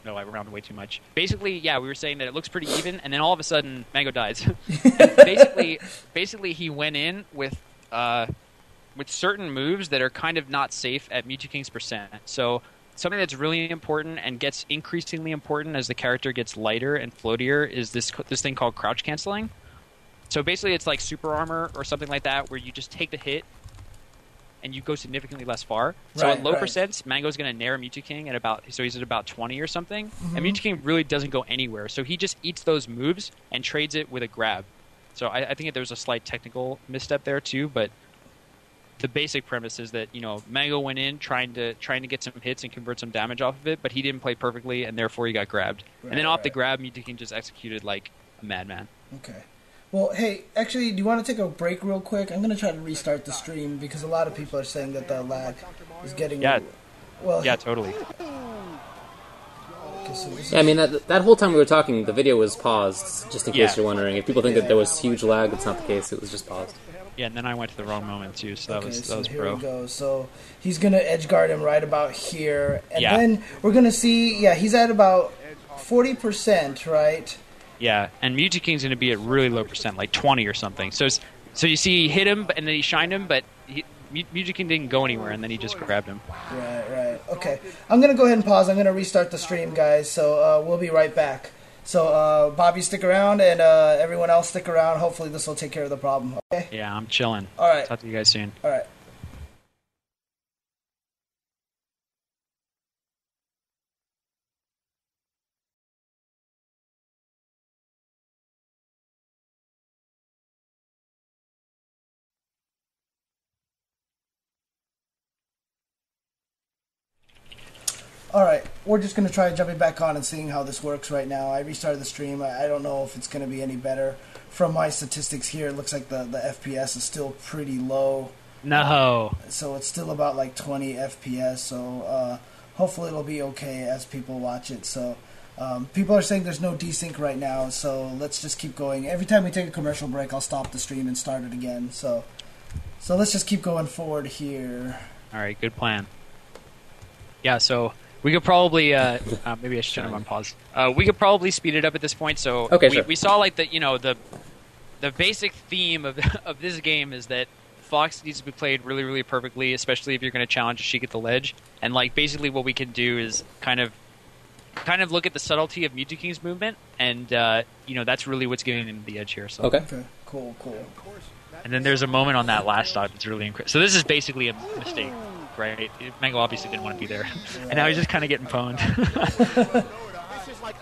no, I rounded way too much. Basically, yeah, we were saying that it looks pretty even, and then all of a sudden, Mango dies. basically, he went in with certain moves that are kind of not safe at Mewtwo King's percent. So something that's really important and gets increasingly important as the character gets lighter and floatier is this thing called crouch canceling. So basically, it's like super armor or something like that, where you just take the hit and you go significantly less far. So at low percents, Mango's going to nair Mewtwo King at he's at about 20 or something. Mm-hmm. And Mewtwo King really doesn't go anywhere. So he just eats those moves and trades it with a grab. So I think that there's a slight technical misstep there too, but the basic premise is that, Mango went in trying to get some hits and convert some damage off of it, but he didn't play perfectly, and therefore he got grabbed. And then off the grab, Mewtwo King just executed like a madman. Okay. Well, hey, actually, do you want to take a break real quick? I'm going to try to restart the stream because a lot of people are saying that the lag is getting... Yeah, well, yeah, totally. Yeah, I mean, that whole time we were talking, the video was paused, just in case you're wondering. If people think that there was huge lag, it's not the case. It was just paused. Yeah, and then I went to the wrong moment, too, so that was here pro. We go. So he's going to edge guard him right about here. And then we're going to see, he's at about 40%, right? Yeah, and Mewtwo King's going to be at really low percent, like 20 or something. So you see he hit him, and then he shined him, but Mewtwo King didn't go anywhere, and then he just grabbed him. Right. Okay. I'm going to go ahead and pause. I'm going to restart the stream, guys, so we'll be right back. So, Bobby, stick around, and everyone else stick around. Hopefully this will take care of the problem, okay? Yeah, I'm chilling. All right. Talk to you guys soon. All right. Alright, we're just going to try jumping back on and seeing how this works right now. I restarted the stream. I don't know if it's going to be any better. From my statistics here, it looks like the FPS is still pretty low. No. So it's still about like 20 FPS, so hopefully it'll be okay as people watch it. So people are saying there's no desync right now, so let's just keep going. Every time we take a commercial break, I'll stop the stream and start it again. So let's just keep going forward here. Alright, good plan. Yeah, so... we could probably, maybe I should turn it on pause. We could probably speed it up at this point. So we saw like the basic theme of this game is that Fox needs to be played really, really perfectly, especially if you're going to challenge Sheik at the ledge. And like basically what we can do is kind of look at the subtlety of Mewtwo King's movement, and that's really what's giving him the edge here. So okay, cool. And then there's a moment on that last shot that's really incredible. So this is basically a mistake. Right, Mango obviously didn't want to be there, and now he's just kind of getting pwned.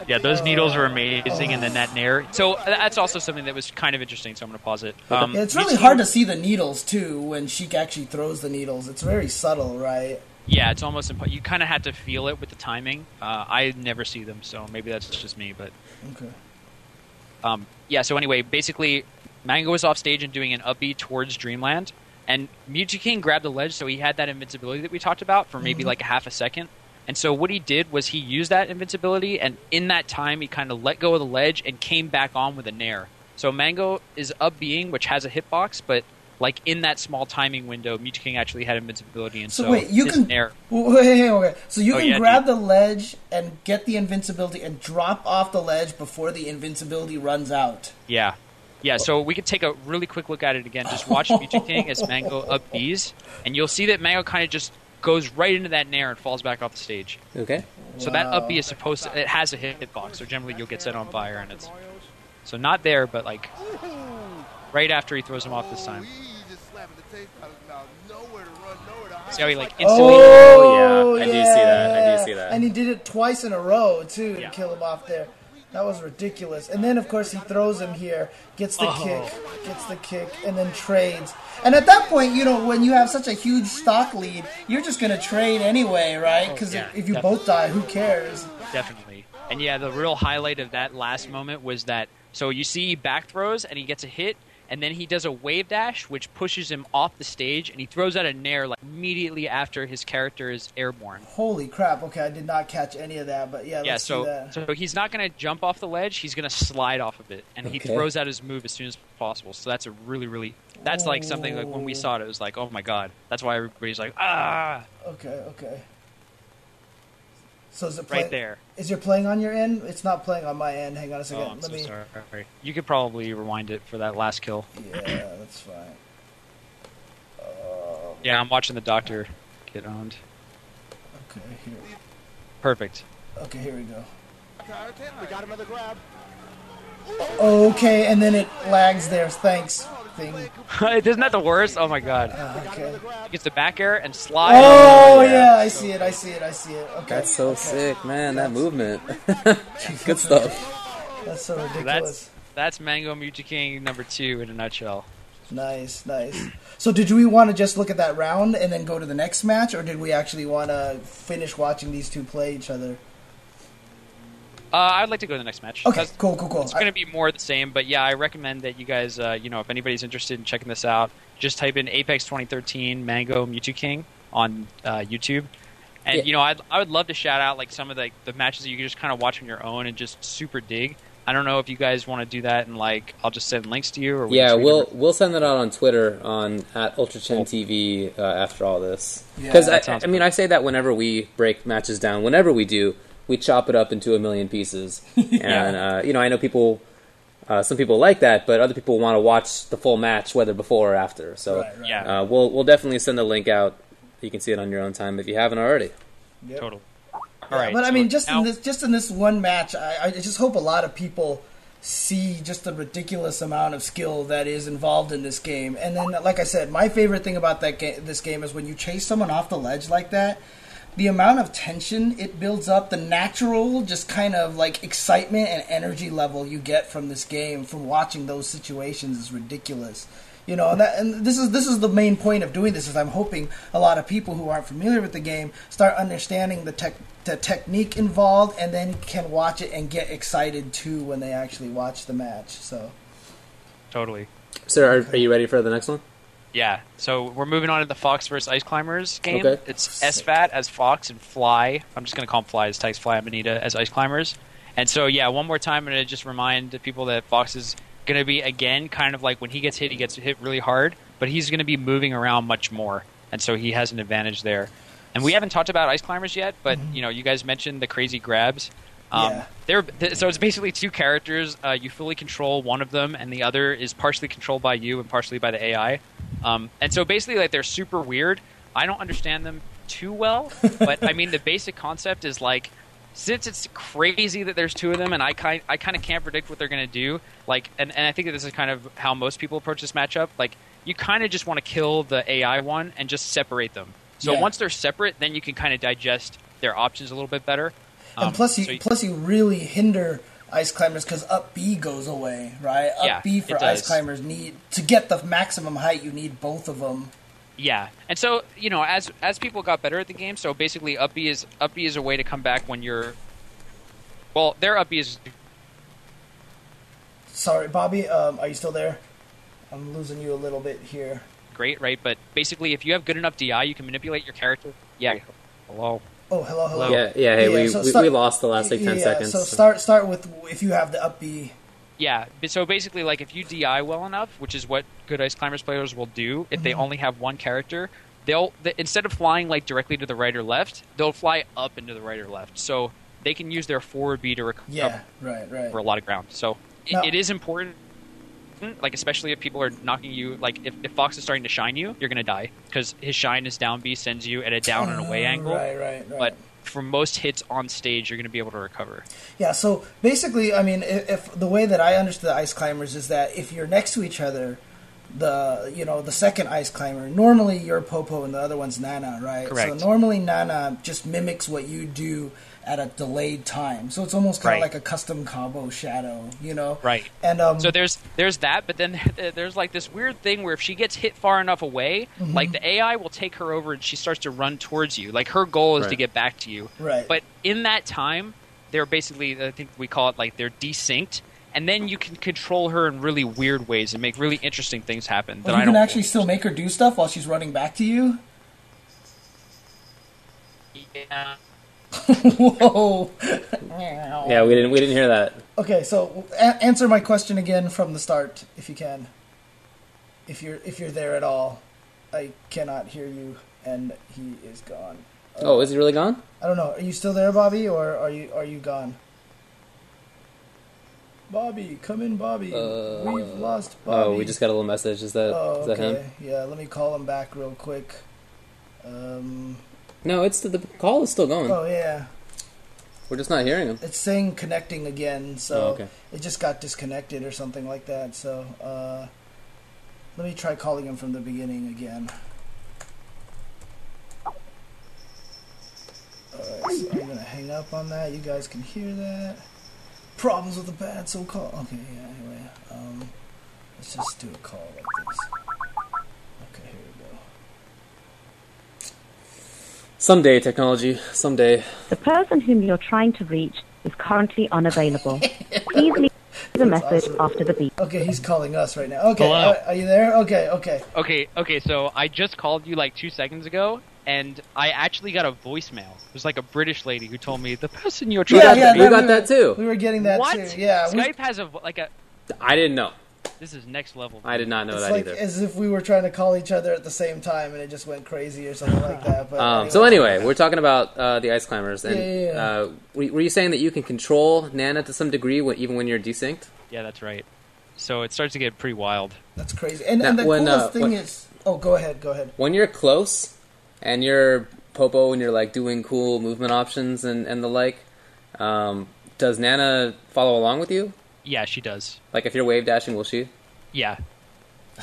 Yeah, those needles are amazing, and then that nair. So that's also something that was kind of interesting. So I'm going to pause it. It's really hard to see the needles too when Sheik actually throws the needles. It's very subtle, right? Yeah, it's almost you kind of had to feel it with the timing. I never see them, so maybe that's just me. But okay. Yeah. So anyway, basically, Mango was off stage and doing an up B towards Dreamland. And Mewtwo King grabbed the ledge, so he had that invincibility that we talked about for maybe like a half a second. And so what he did was he used that invincibility, and in that time he kind of let go of the ledge and came back on with a nair. So Mango is up being, which has a hitbox, but like in that small timing window, Mewtwo King actually had invincibility, and so wait, you can nair. Okay. So you can grab the ledge and get the invincibility and drop off the ledge before the invincibility runs out. Yeah. Yeah, so we could take a really quick look at it again. Just watch Mewtwo King as Mango up Bs, and you'll see that Mango kind of just goes right into that nair and falls back off the stage. Okay. So that up B is supposed to... it has a hitbox, so generally you'll get set on fire, and it's... so not there, but like... right after he throws him off this time. See how he like instantly... Oh, yeah. I do see that. And he did it twice in a row, too, to kill him off there. That was ridiculous. And then, of course, he throws him here, gets the kick, and then trades. And at that point, when you have such a huge stock lead, you're just going to trade anyway, right? Because if you both die, who cares? Definitely. And yeah, the real highlight of that last moment was that, so you see he back throws and he gets a hit, and then he does a wave dash, which pushes him off the stage, and he throws out a nair like immediately after his character is airborne. Holy crap! Okay, I did not catch any of that, but yeah, let's do that. So he's not going to jump off the ledge; he's going to slide off of it, and he throws out his move as soon as possible. So that's a really, that's like something like when we saw it was like, oh my god! That's why everybody's like, ah. Okay. So is it right there? Is it playing on your end? It's not playing on my end. Hang on a second. Oh, I'm so sorry. You could probably rewind it for that last kill. Yeah, that's fine. Yeah, I'm watching the doctor get owned. Okay, here. Perfect. Okay, here we go. We got another grab. Okay, and then it lags there. Thanks. Thing. Isn't that the worst? Oh my god. Okay. He gets the back air and slides. Oh yeah, I see it. Okay. That's so sick, man. That movement. Good stuff. That's so ridiculous. That's Mango Muji King number 2 in a nutshell. Nice. So did we want to just look at that round and then go to the next match, or did we actually want to finish watching these two play each other? I'd like to go to the next match. Okay, cool. It's going to be more of the same, but yeah, I recommend that you guys, if anybody's interested in checking this out, just type in Apex 2013 Mango Mewtwo King on YouTube. And, I would love to shout out like some of the matches that you can just kind of watch on your own and just super dig. I don't know if you guys want to do that, and like I'll just send links to you. Or we'll send that out on Twitter at UltraChenTV after all this. Because I say that whenever we break matches down, whenever we do, we chop it up into a million pieces. And I know people, some people like that, but other people want to watch the full match, whether before or after. So we'll definitely send a link out. You can see it on your own time if you haven't already. Yep. Totally. All right, but I mean, just in this one match, I just hope a lot of people see just the ridiculous amount of skill that is involved in this game. And then, like I said, my favorite thing about this game is when you chase someone off the ledge like that, the amount of tension it builds up, the natural just kind of like excitement and energy level you get from this game from watching those situations is ridiculous. And this is the main point of doing this, is I'm hoping a lot of people who aren't familiar with the game start understanding the technique involved, and then can watch it and get excited too when they actually watch the match. So, totally. Sir, are you ready for the next one? Yeah. So we're moving on to the Fox vs. Ice Climbers game. Okay. It's SFAT as Fox and Fly. I'm just going to call them Fly as Tyke's Fly Amanita as Ice Climbers. And so, one more time, I'm going to just remind the people that Fox is going to be, again, kind of like when he gets hit really hard, but he's going to be moving around much more, and so he has an advantage there. And we haven't talked about Ice Climbers yet, but you guys mentioned the crazy grabs. So it's basically two characters. You fully control one of them, and the other is partially controlled by you and partially by the AI. And so basically, like, they're super weird. I don't understand them too well, but I mean, the basic concept is like, since it's crazy that there's two of them, and I kind of can't predict what they're going to do, like, and I think that this is kind of how most people approach this matchup. Like, you kind of just want to kill the AI one and just separate them. So once they're separate, then you can kind of digest their options a little bit better. And plus you really hinder Ice Climbers because up B goes away, right? Up B for Ice Climbers to get the maximum height, you need both of them. Yeah, and so as people got better at the game, so basically up B is a way to come back when you're. Well, their up B is. Sorry, Bobby, are you still there? I'm losing you a little bit here. Great, right? But basically, if you have good enough DI, you can manipulate your character. Yeah. Hello. Oh, hello. Yeah. Hey, we lost the last 10 seconds. So start with if you have the up B. Yeah, so basically, like, if you DI well enough, which is what good Ice Climbers players will do, if they only have one character, instead of flying like directly to the right or left, they'll fly up into the right or left. So they can use their forward B to recover for a lot of ground. So it is important, like, especially if people are knocking you, like, if Fox is starting to shine you, you're going to die, because his shine is down B sends you at a down and away angle. Right. But for most hits on stage, you're going to be able to recover. Yeah, so basically, I mean, if the way that I understood the Ice Climbers is that if you're next to each other, the second Ice Climber, normally you're Popo and the other one's Nana, right? Correct. So normally Nana just mimics what you do at a delayed time. So it's almost kind of like a custom combo shadow, Right. And so there's that, but then there's like this weird thing where if she gets hit far enough away, like, the AI will take her over and she starts to run towards you. Like, her goal is to get back to you. Right. But in that time, they're basically, I think we call it like they're desynced, and then you can control her in really weird ways and make really interesting things happen. Well, you can actually still make her do stuff while she's running back to you? Yeah. Whoa. Yeah, we didn't hear that. Okay, so answer my question again from the start, if you can. If you're there at all. I cannot hear you, and he is gone. Oh, is he really gone? I don't know. Are you still there, Bobby, or are you gone? Bobby, come in, Bobby. We've lost Bobby. Oh, we just got a little message. Is that okay. him? Yeah, let me call him back real quick. No, it's the call is still going. Oh yeah. We're just not hearing him. It's saying connecting again, so okay. It just got disconnected or something like that. So let me try calling him from the beginning again. Alright, so I'm gonna hang up on that. You guys can hear that. Problems with the bad so-called. Okay, yeah, anyway. Let's just do a call like this. Okay, here we go. Someday, technology. Someday. The person whom you're trying to reach is currently unavailable. Please leave a message after the beep. Okay, he's calling us right now. Okay, Hello? are you there? Okay. Okay, so I just called you like 2 seconds ago, and I actually got a voicemail. It was like a British lady who told me, the person you're trying to reach... You got that too. We were getting that What? too. Yeah. Skype has a... I didn't know. This is next level. I did not know It's that like either. as if we were trying to call each other at the same time, and it just went crazy or something like that. But So anyway, we're talking about the ice climbers, and Yeah. were you saying that you can control Nana to some degree, even when you're desynced? Yeah, that's right. So it starts to get pretty wild. That's crazy. And the when, coolest thing is... Oh, go ahead. When you're close, and you're Popo, and you're like doing cool movement options and the like, does Nana follow along with you? Yeah, she does. Like if you're wave dashing, will she? Yeah.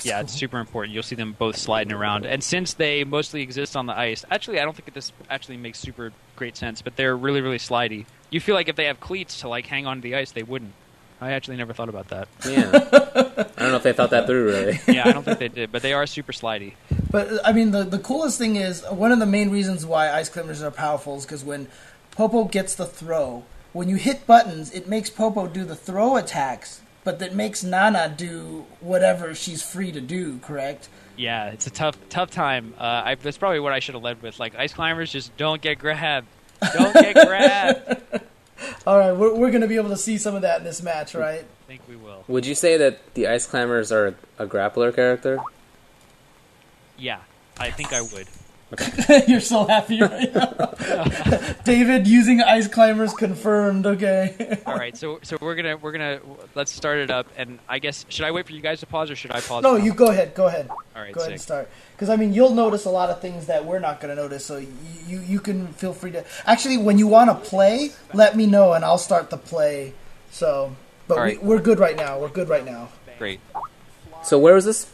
Yeah, it's super important. You'll see them both sliding around. And since they mostly exist on the ice, actually, I don't think this actually makes super great sense, but they're really, really slidey. You feel like if they have cleats to like hang on to the ice, they wouldn't. I actually never thought about that. Yeah. I don't know if they thought that through, really. Yeah, I don't think they did, but they are super slidey. But, I mean, the coolest thing is, one of the main reasons why ice climbers are powerful is because when Popo gets the throw, when you hit buttons, it makes Popo do the throw attacks, but that makes Nana do whatever she's free to do, correct? Yeah, it's a tough time. That's probably what I should have led with. Like, ice climbers, just don't get grabbed. Don't get grabbed. All right, we're going to be able to see some of that in this match, right? I think we will. Would you say that the ice climbers are a grappler character? Yeah, I think I would. You're so happy right now. David using ice climbers confirmed. Okay. All right, so we're gonna let's start it up, and I guess should I wait for you guys to pause or should I pause? No, you go ahead. All right, Go ahead and start. Because I mean, you'll notice a lot of things that we're not going to notice. So you can feel free to actually when you want to play, let me know and I'll start the play. So, but right. we're good right now. Great. So where was this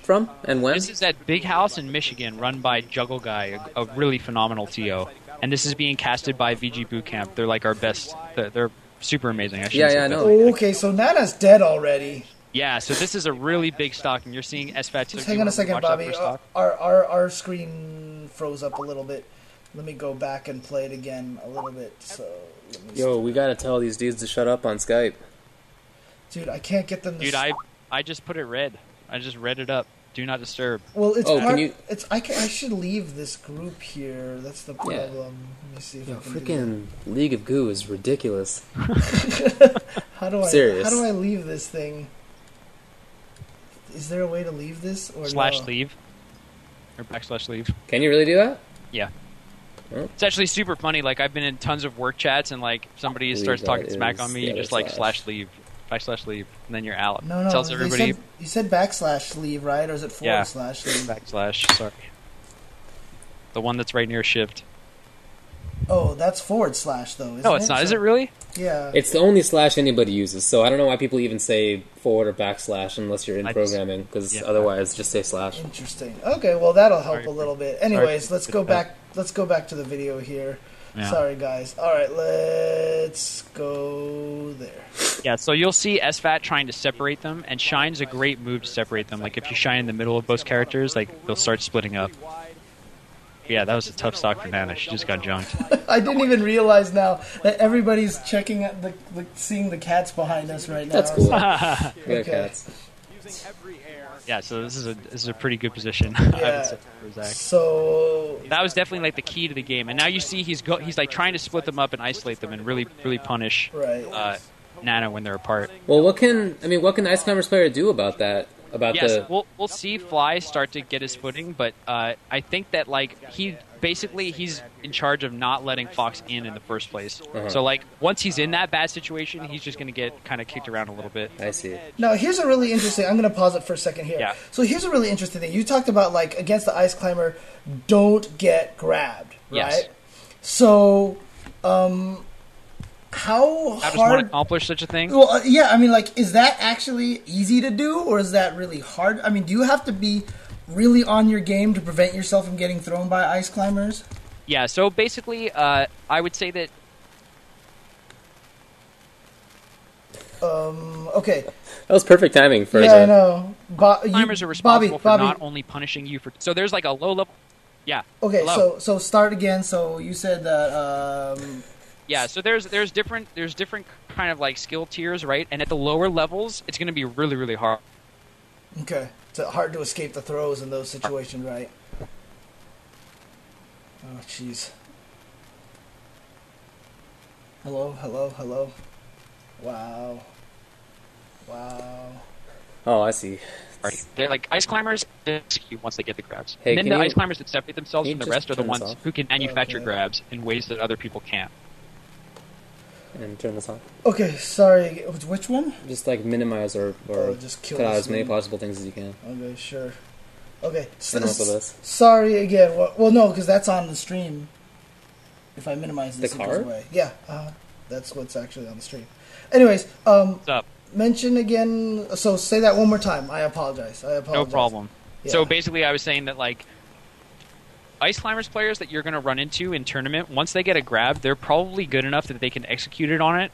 from and when? This is at Big House in Michigan, run by Juggle Guy, a really phenomenal TO. And this is being casted by VG Bootcamp. They're like our best. They're super amazing. I know. Oh, okay, so Nana's dead already. Yeah, so this is a really big stock, and you're seeing SFAT. Just hang on a second, Bobby. Our screen froze up a little bit. Let me go back and play it again a little bit. So Yo, we gotta tell these dudes to shut up on Skype. Dude, I can't get them to... Dude, I just put it red. I just read it up. Do not disturb. Well, it's can you... I should leave this group here. That's the problem. Yeah. Let me see if I can freaking League of Goo is ridiculous. How do I leave this thing? Is there a way to leave this or /leave or /leave? Can you really do that? Yeah. Oh. It's actually super funny. Like I've been in tons of work chats, and like somebody starts talking smack on me, you just like /leave. /leave, and then you're out. No. Tells everybody. You said /leave, right? Or is it / Yeah. leave? Sorry. The one that's right near shift. Oh, that's / though. No, it's not. Is it really? Yeah. It's the only / anybody uses, so I don't know why people even say forward or / unless you're in programming, because otherwise just say /. Interesting. Okay, well that'll help a little bit. Anyways, let's go back. Let's go back to the video here. Yeah. Sorry, guys. All right, let's go there. Yeah, so you'll see SFAT trying to separate them, and Shine's a great move to separate them. Like if you shine in the middle of both characters, like they'll start splitting up. Yeah, that was a tough stock for Nana. She just got jumped. I didn't even realize now that everybody's checking at seeing the cats behind us right now. That's cool. So- We got cats. Yeah, so this is a pretty good position. I would Yeah. say for Zach. So That was definitely like the key to the game. And now you see he's like trying to split them up and isolate them and really punish right. Nana when they're apart. Well, what can Ice Climbers player do about that? Yes, we'll see Fly start to get his footing, but I think that like he's in charge of not letting Fox in the first place. Uh-huh. So like once he's in that bad situation, he's just going to get kind of kicked around a little bit. I see. Now, here's a really interesting... I'm going to pause it for a second here. Yeah. So here's a really interesting thing. You talked about, like, against the Ice Climber, don't get grabbed, right? Yes. So, how How does one hard... accomplish such a thing? Well, yeah, I mean, like, is that actually easy to do, or is that really hard? I mean, do you have to be really on your game to prevent yourself from getting thrown by Ice Climbers? Yeah, so basically, I would say that... Okay. That was perfect timing for Yeah, I know. Climbers are responsible for not only punishing you for... So there's like a low level... Yeah. Okay, Hello. so start again. So you said that... Yeah, so there's different kind of like skill tiers, right? And at the lower levels, it's going to be really, really hard. Okay. It's hard to escape the throws in those situations, right? Oh, jeez. Hello. Wow. Oh, I see. They're like ice climbers once they get the grabs. Hey, and then can the you- ice climbers that separate themselves can from you the rest just are the turn this ones off? who can manufacture Okay. grabs in ways that other people can't. And turn this off. Okay, sorry. Which one? Just like minimize or just kill cut out this as many one. possible things as you can. Okay, sure. Okay. And also this. Sorry again. Well, no, because that's on the stream. If I minimize this, The it goes car? away. Yeah, that's what's actually on the stream. Anyways, What's up? mention again. So say that one more time. I apologize. No problem. Yeah. So basically, I was saying that like ice climbers players that you're going to run into in tournament, once they get a grab, they're probably good enough that they can execute on it,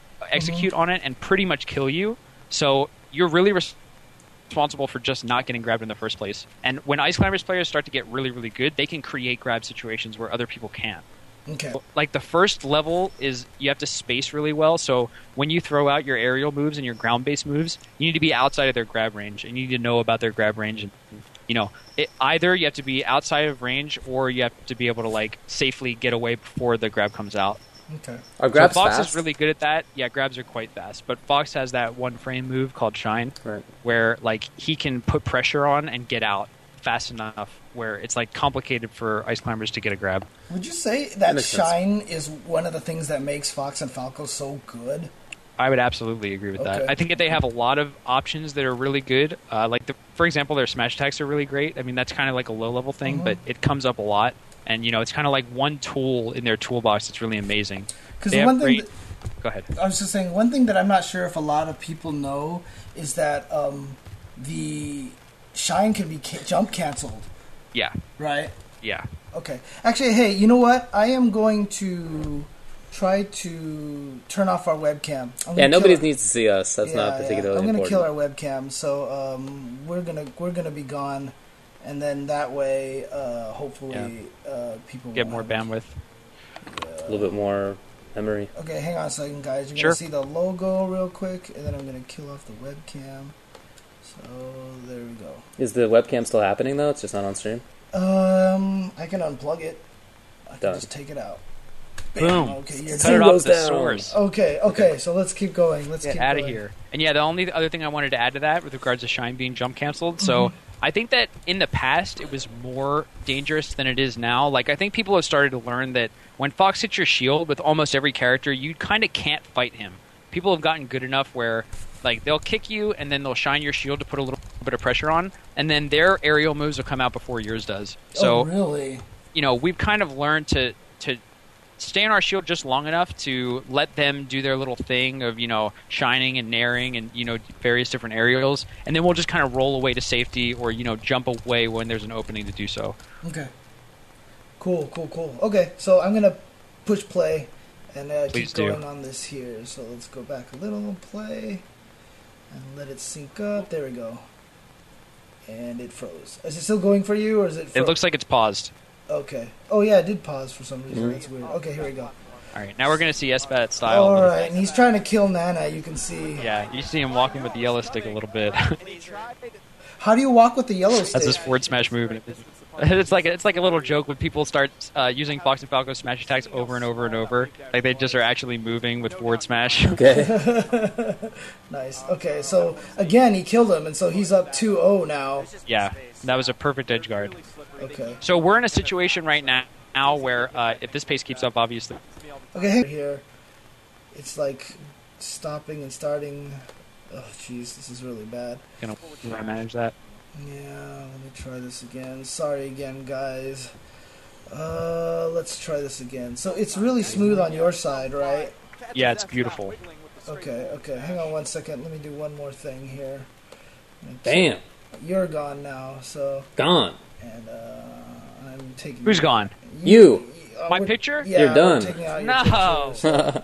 and pretty much kill you. So you're really responsible for just not getting grabbed in the first place. And when ice climbers players start to get really, really good, they can create grab situations where other people can't. Okay. Like the first level is you have to space really well. So when you throw out your aerial moves and your ground-based moves, you need to be outside of their grab range, and you need to know about their grab range. And either you have to be outside of range, or you have to be able to like safely get away before the grab comes out. Okay. Are grabs so Fox fast? is really good at that. Yeah, grabs are quite fast, but Fox has that one frame move called Shine, Right. where like he can put pressure on and get out fast enough where it's like complicated for ice climbers to get a grab. Would you say that makes sense. shine is one of the things that makes Fox and Falco so good? I would absolutely agree with that. Okay. I think that they have a lot of options that are really good. For example, their smash attacks are really great. I mean, that's kind of like a low-level thing, but it comes up a lot. And, it's kind of like one tool in their toolbox that's really amazing. Because They the have one thing... great- Go ahead. I was just saying, one thing that I'm not sure if a lot of people know is that the shine can be jump canceled, Yeah. right? Yeah. Okay. Actually, hey, you know what? I am going to try to turn off our webcam. Yeah, nobody needs to see us. That's not particularly I'm important. kill our webcam, so we're gonna be gone, and then that way, hopefully, people Get will more have- bandwidth. A little bit more memory. Okay, hang on a second, guys. You're Sure. gonna see the logo real quick, and then I'm gonna kill off the webcam. So there we go. Is the webcam still happening though? It's just not on stream. I can unplug it. I can Done. just take it out. Boom. Okay, you're Cut it done. off goes the down. source. Okay. So let's keep going. Let's Get keep out of going. here. And yeah, the only other thing I wanted to add to that with regards to Shine being jump canceled. So I think that in the past it was more dangerous than it is now. Like I think people have started to learn that when Fox hits your shield with almost every character, you kind of can't fight him. People have gotten good enough where like they'll kick you and then they'll shine your shield to put a little bit of pressure on, and then their aerial moves will come out before yours does. So Oh, really? we've kind of learned to stay on our shield just long enough to let them do their little thing of, shining and naring and, various different aerials. And then we'll just kind of roll away to safety or, jump away when there's an opening to do so. Okay. Cool. Okay, so I'm going to push play and keep Please do. going on this here. So let's go back a little, play, and let it sync up. There we go. And it froze. Is it still going for you, or is it It looks like it's paused. Okay. Oh yeah, it did pause for some reason. That's weird. Okay, here we go. All right, now we're going to see SFAT style. All right, and he's trying to kill Nana. You can see. Yeah, you see him walking with the yellow stick a little bit. How do you walk with the yellow stick? That's his forward smash move. It's like a little joke when people start using Fox and Falco smash attacks over and over and over. Like they just are actually moving with forward smash. Okay. Nice. Okay, so again he killed him, and so he's up 2-0 now. Yeah, that was a perfect edge guard. Okay. So we're in a situation right now where if this pace keeps up, obviously. Okay, here, it's like stopping and starting. Oh, jeez, this is really bad. Gonna manage that. Yeah, let me try this again. Sorry again, guys. Let's try this again. So it's really smooth on your side, right? Yeah, it's beautiful. Okay, hang on 1 second. Let me do one more thing here. Damn. You're gone now, so... Gone. And, I'm taking... Who's gone? You. My picture? Yeah, You're done. we're taking out your No. picture,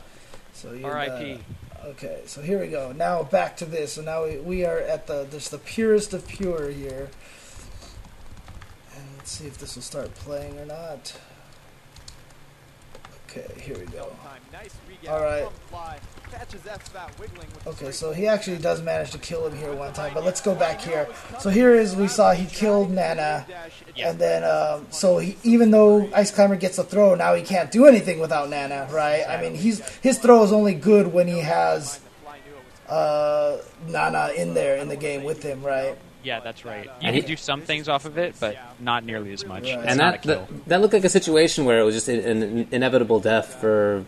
so you're R.I.P. done. Okay, so here we go. Now back to this. So now we are at just the purest of pure here. And let's see if this will start playing or not. Okay, here we go. All right. Okay, so he actually does manage to kill him here one time, but let's go back here. So here is, we saw he killed Nana, and then, so even though Ice Climber gets a throw, now he can't do anything without Nana, right? I mean, his throw is only good when he has Nana in there in the game with him, right? Yeah, that's right. You can do some things off of it, but not nearly as much. Right. It's And not a kill. that looked like a situation where it was just an inevitable death for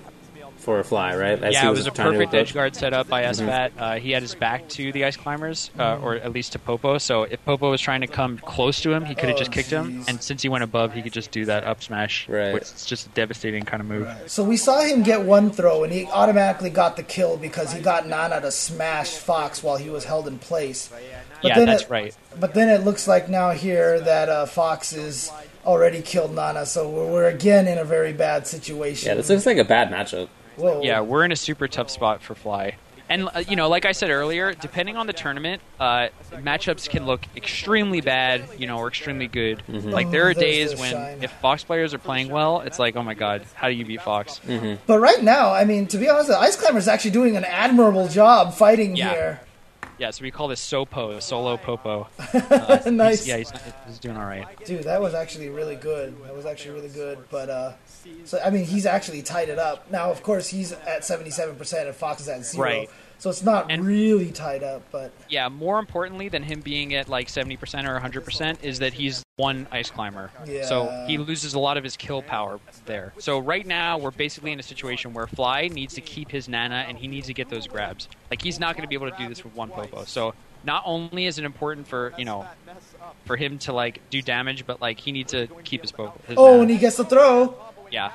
a Fly, right? As Yeah, he it was a trying to perfect approach. edge guard set up by SFAT. He had his back to the Ice Climbers, or at least to Popo, so if Popo was trying to come close to him, he could have just kicked him, and since he went above, he could just do that up smash, Right. which is just a devastating kind of move. Right. So we saw him get one throw, and he automatically got the kill because he got Nana to smash Fox while he was held in place. But Yeah, then that's right. But then it looks like now here that Fox is already killed Nana, so we're again in a very bad situation. Yeah, this looks like a bad matchup. Whoa. Yeah, we're in a super tough spot for Fly. And, like I said earlier, depending on the tournament, matchups can look extremely bad, or extremely good. Like, there are there's days the when shine. if Fox players are playing well, it's like, oh my god, how do you beat Fox? But right now, I mean, to be honest, the Ice Climber's actually doing an admirable job fighting Yeah. here. Yeah, so we call this Sopo, Solo Popo. Nice. He's doing all right. Dude, that was actually really good. But, so, I mean, he's actually tied it up. Now, of course, he's at 77% and Fox is at 0. Right. So it's not And- really tied up, but... Yeah, more importantly than him being at like 70% or 100% is that he's one Ice Climber. Yeah. So he loses a lot of his kill power there. So right now we're basically in a situation where Fly needs to keep his Nana and he needs to get those grabs. Like he's not going to be able to do this with one Popo. So not only is it important for, for him to like do damage, but like he needs to keep his Popo. His Oh, Nana. and he gets the throw. Yeah.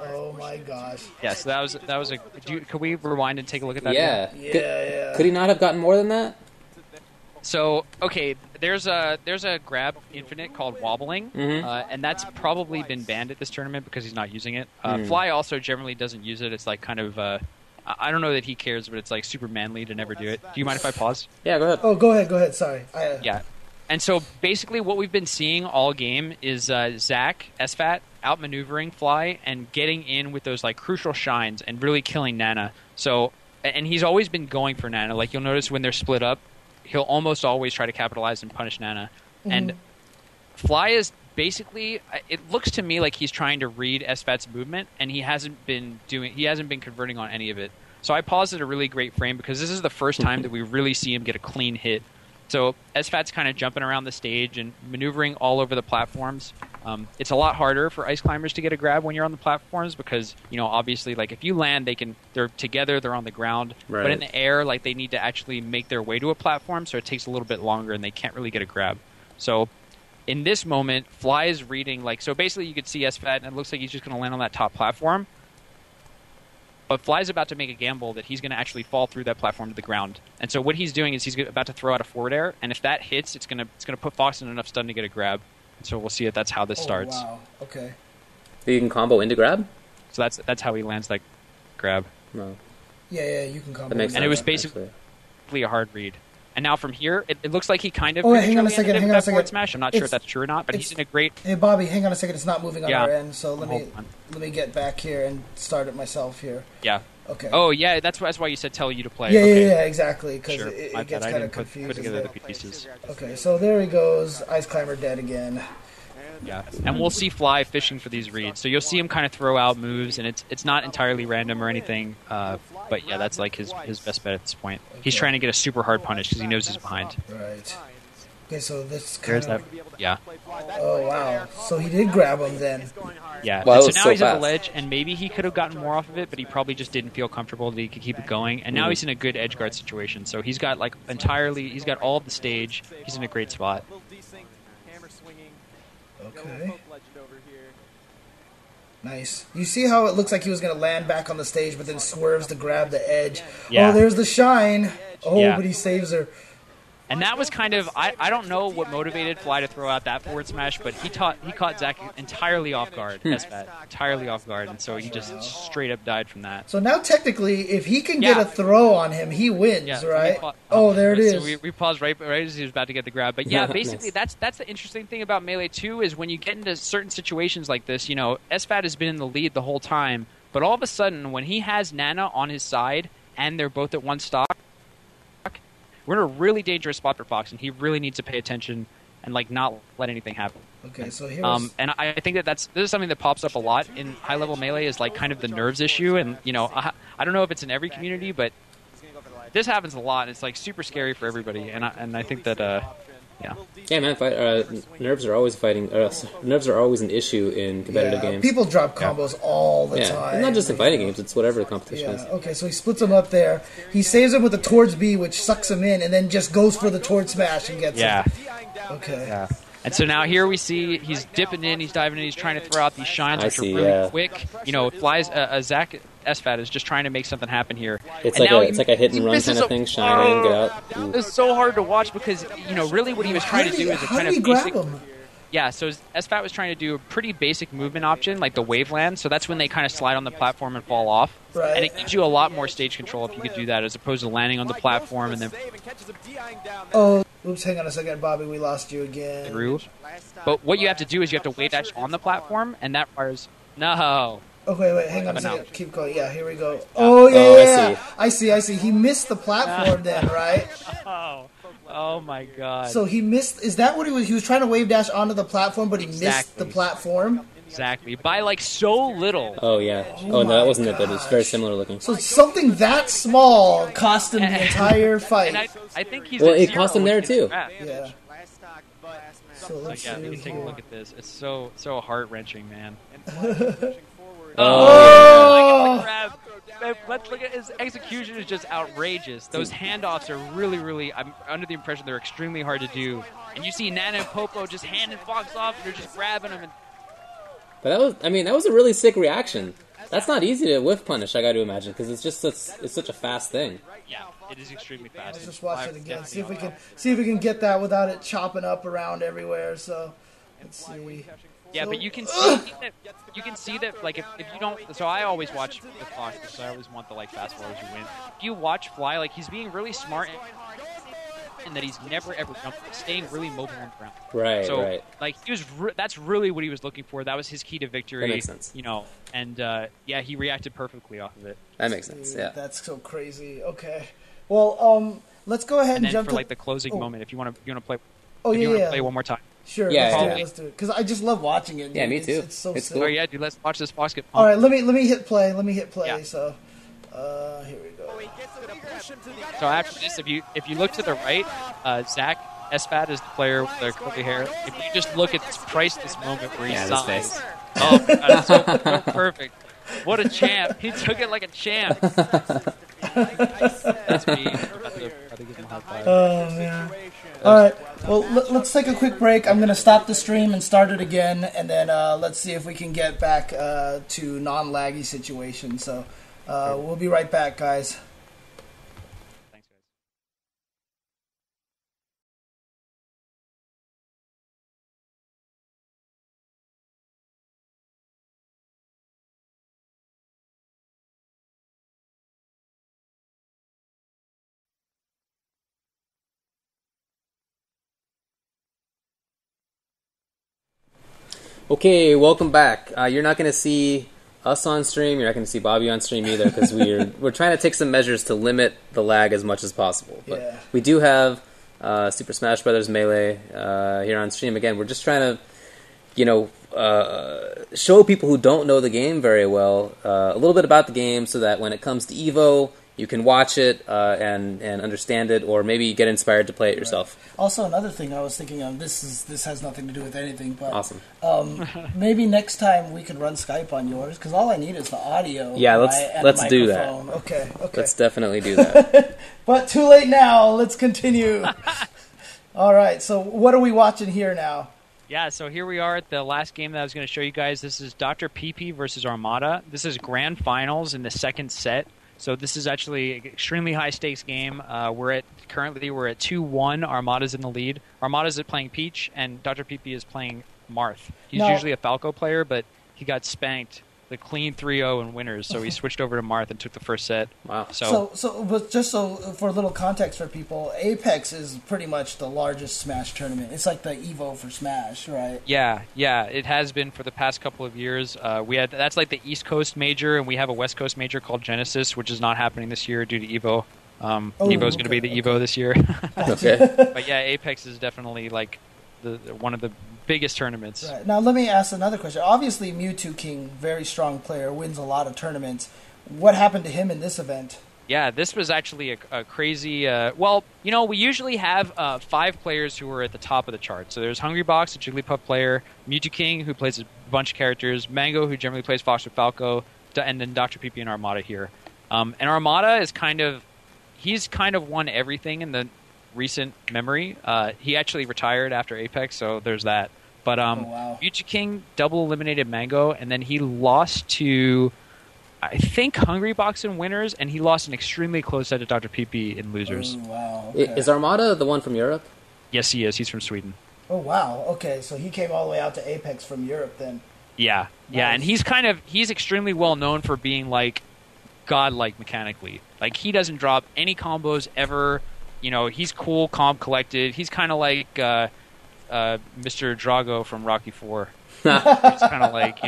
Oh my gosh. Yeah, so that was a... Could we rewind and take a look at that? Yeah. Yeah. Could he not have gotten more than that? So, okay, there's a grab infinite called wobbling, and that's probably been banned at this tournament because he's not using it. Fly also generally doesn't use it. It's like kind of... I don't know that he cares, but it's like super manly to never do it. Do you mind if I pause? Yeah, go ahead. Oh, go ahead. Sorry. Yeah. And so basically what we've been seeing all game is Zach, SFAT, outmaneuvering Fly and getting in with those like crucial shines and really killing Nana. So, and he's always been going for Nana. Like you'll notice when they're split up, he'll almost always try to capitalize and punish Nana. And Fly is basically, it looks to me like he's trying to read SFAT's movement and he hasn't been converting on any of it. So I paused at a really great frame because this is the first time that we really see him get a clean hit. So SFAT's kind of jumping around the stage and maneuvering all over the platforms. It's a lot harder for Ice Climbers to get a grab when you're on the platforms because, obviously, like if you land, they're together, they're on the ground. Right. But in the air, like they need to actually make their way to a platform, so it takes a little bit longer and they can't really get a grab. So in this moment, Fly is reading, so basically you could see SFAT and it looks like he's just going to land on that top platform. But Fly's about to make a gamble that he's going to actually fall through that platform to the ground. And so what he's doing is he's about to throw out a forward air, and if that hits, it's going to put Fox in enough stun to get a grab. And so we'll see if that's how this starts. Wow. Okay. So you can combo into grab? So that's how he lands that grab. No. Yeah, you can combo. That makes sense. And it was actually. basically a hard read. And now from here, it looks like he kind of. Oh, wait, hang on a second. Hang on a second. Forward smash. I'm not sure if that's true or not, but he's in a great. Hey, Bobby, hang on a second. It's not moving on Yeah. our end, so let me get back here and start it myself here. Yeah. Okay. Oh yeah, that's why you said tell you to play. Yeah, okay. yeah, exactly. Because Sure. it gets kind of confused. Put together the pieces. Okay, so there he goes. Ice Climber dead again. Yeah, and we'll see Fly fishing for these reads. So you'll see him kind of throw out moves, and it's not entirely random or anything. But yeah, that's like his best bet at this point. Okay. He's trying to get a super hard punish because he knows he's behind. Right. Okay, so this There's that. Yeah. Oh wow! So he did grab him then. Yeah. Well, and so now so he's at fast. the ledge, and maybe he could have gotten more off of it, but he probably just didn't feel comfortable that he could keep it going. And now he's in a good edge guard situation. So he's got he's got all of the stage. He's in a great spot. Okay. Nice. You see how it looks like he was going to land back on the stage, but then swerves to grab the edge. Yeah. Oh, there's the shine. Oh, Yeah. but he saves her. And that was kind of I don't know what motivated Fly to throw out that forward smash, but he caught Zach entirely off guard. SFAT entirely off guard, and so he just straight up died from that. So now technically, if he can get Yeah. a throw on him, he wins, Yeah, right? Oh, there it is. So we paused right as he was about to get the grab. But yeah, basically that's the interesting thing about Melee 2 is when you get into certain situations like this, you know, SFAT has been in the lead the whole time, but all of a sudden when he has Nana on his side and they're both at one stock, we're in a really dangerous spot for Fox, and he really needs to pay attention and like not let anything happen. Okay, so here's... and I think this is something that pops up a lot in high level Melee is like kind of the nerves issue, and you know I don't know if it's in every community, but this happens a lot. And it's like super scary for everybody, and I think that yeah. Yeah, man. Nerves are always nerves are always an issue in competitive games. People drop combos all the time. And not just in fighting games. It's whatever the competition is. Okay, so he splits him up there. He saves him with the towards B, which sucks him in, and then just goes for the towards smash and gets him. Okay. Yeah. And so now here we see he's dipping in, he's diving in, he's trying to throw out these shines, which are really quick. You know, Fly's Zach SFAT is just trying to make something happen here. It's and like a hit and run kind of thing. Shine in, get out. It's so hard to watch because you know really what he was trying to do is a kind of basic. Yeah, so SFAT was trying to do a pretty basic movement option, like the wave land. So that's when they kind of slide on the platform and fall off. Right. And it gives you a lot more stage control if you could do that, as opposed to landing on the platform and then. Oh, oops! Hang on a second, Bobby. We lost you again. Through. But what you have to do is you have to wave dash on the platform, and that requires no. Okay, wait, hang on a second. Keep going. Yeah, here we go. Oh, yeah. I see. He missed the platform then, right? Oh my god. So he missed... Is that what he was... He was trying to wave dash onto the platform, but he missed the platform? Exactly. By like so little. Oh, yeah. Oh, no, that wasn't it, but it was very similar looking. So something that small cost him the entire fight. And I think he's well, it cost him there, too. Yeah. So let's yeah, you can take a look at this. It's so heart-wrenching, man. Oh! Let's look at his execution is just outrageous. Those handoffs are really, I'm under the impression they're extremely hard to do. And you see Nana and Popo just handing Fox off, and they're just grabbing him. But that was a really sick reaction. That's not easy to whiff punish, I got to imagine, because it's such a fast thing. Yeah, it is extremely fast. Let's just watch it again. See if we can get that without it chopping up around everywhere. So let's see. Yeah, but you can see that like if you don't. So I always watch the Fox because I always want the like fast forwards to win. If you watch Fly, like he's being really smart in that he's never ever jumping, staying really mobile on the ground. Right. So right. like he was. That's really what he was looking for. That was his key to victory. That makes sense. You know, and yeah, he reacted perfectly off of it. That makes sense. Yeah. That's so crazy. Okay. Well, let's go ahead and then jump for to like the closing moment. If you want to play. Oh, if you want to play one more time. Sure. Yeah, let's do it. Because I just love watching it. Dude. Yeah, me too. It's so sick. cool. Oh yeah, dude. Let's watch this Fox get pumped. All right, let me hit play. Yeah. So, here we go. So after this, if you look to the right, Zach SFAT is the player with the curly hair. If you just look at this priceless moment where he sighs, oh my God, it's so perfect. What a champ! He took it like a champ. That's me. Oh man. All right. Well, let's take a quick break. I'm going to stop the stream and start it again, and then let's see if we can get back to non-laggy situation. So we'll be right back, guys. Okay, welcome back. You're not going to see us on stream. You're not going to see Bobby on stream either because we're trying to take some measures to limit the lag as much as possible. But we do have Super Smash Brothers Melee here on stream. Again, we're just trying to, show people who don't know the game very well a little bit about the game so that when it comes to EVO, you can watch it and understand it, or maybe get inspired to play it yourself. Right. Also, another thing I was thinking of, this has nothing to do with anything, but awesome. Maybe next time we could run Skype on yours, because all I need is the audio. Yeah, right, let's do that. Okay. Let's definitely do that. But too late now. Let's continue. All right. So what are we watching here now? Yeah, so here we are at the last game that I was going to show you guys. This is Dr. PP versus Armada. This is grand finals in the second set. So this is actually an extremely high-stakes game. Currently we're at 2-1. Armada's in the lead. Armada's playing Peach, and Dr. PP is playing Marth. He's usually a Falco player, but he got spanked. The clean 3-0 in winners, so he switched over to Marth and took the first set. Wow. But just for a little context for people, Apex is pretty much the largest Smash tournament. It's like the EVO for Smash, right? Yeah, it has been for the past couple of years. That's like the East Coast major, and we have a West Coast major called Genesis, which is not happening this year due to EVO. EVO's going to be the EVO this year. Okay. But yeah, Apex is definitely like one of the biggest tournaments. Right. Now let me ask another question. Obviously, Mewtwo King, very strong player, wins a lot of tournaments. What happened to him in this event? Yeah, this was actually a crazy... we usually have 5 players who are at the top of the chart. So there's Hungrybox, a Jigglypuff player, Mewtwo King, who plays a bunch of characters, Mango, who generally plays Fox or Falco, and then Dr. PP and Armada here. And Armada is he's kind of won everything in the recent memory. He actually retired after Apex, so there's that. But Mewtwo King double eliminated Mango, and then he lost to, I think, Hungrybox in winners, and he lost an extremely close set to Dr. PP in losers. Oh, wow. Okay. Is Armada the one from Europe? Yes, he is. He's from Sweden. Oh, wow. Okay, so he came all the way out to Apex from Europe then. Yeah, nice. And he's extremely well known for being like godlike mechanically. Like, he doesn't drop any combos ever. He's cool, calm, collected. He's kind of like Mr. Drago from Rocky IV. It's kind of like,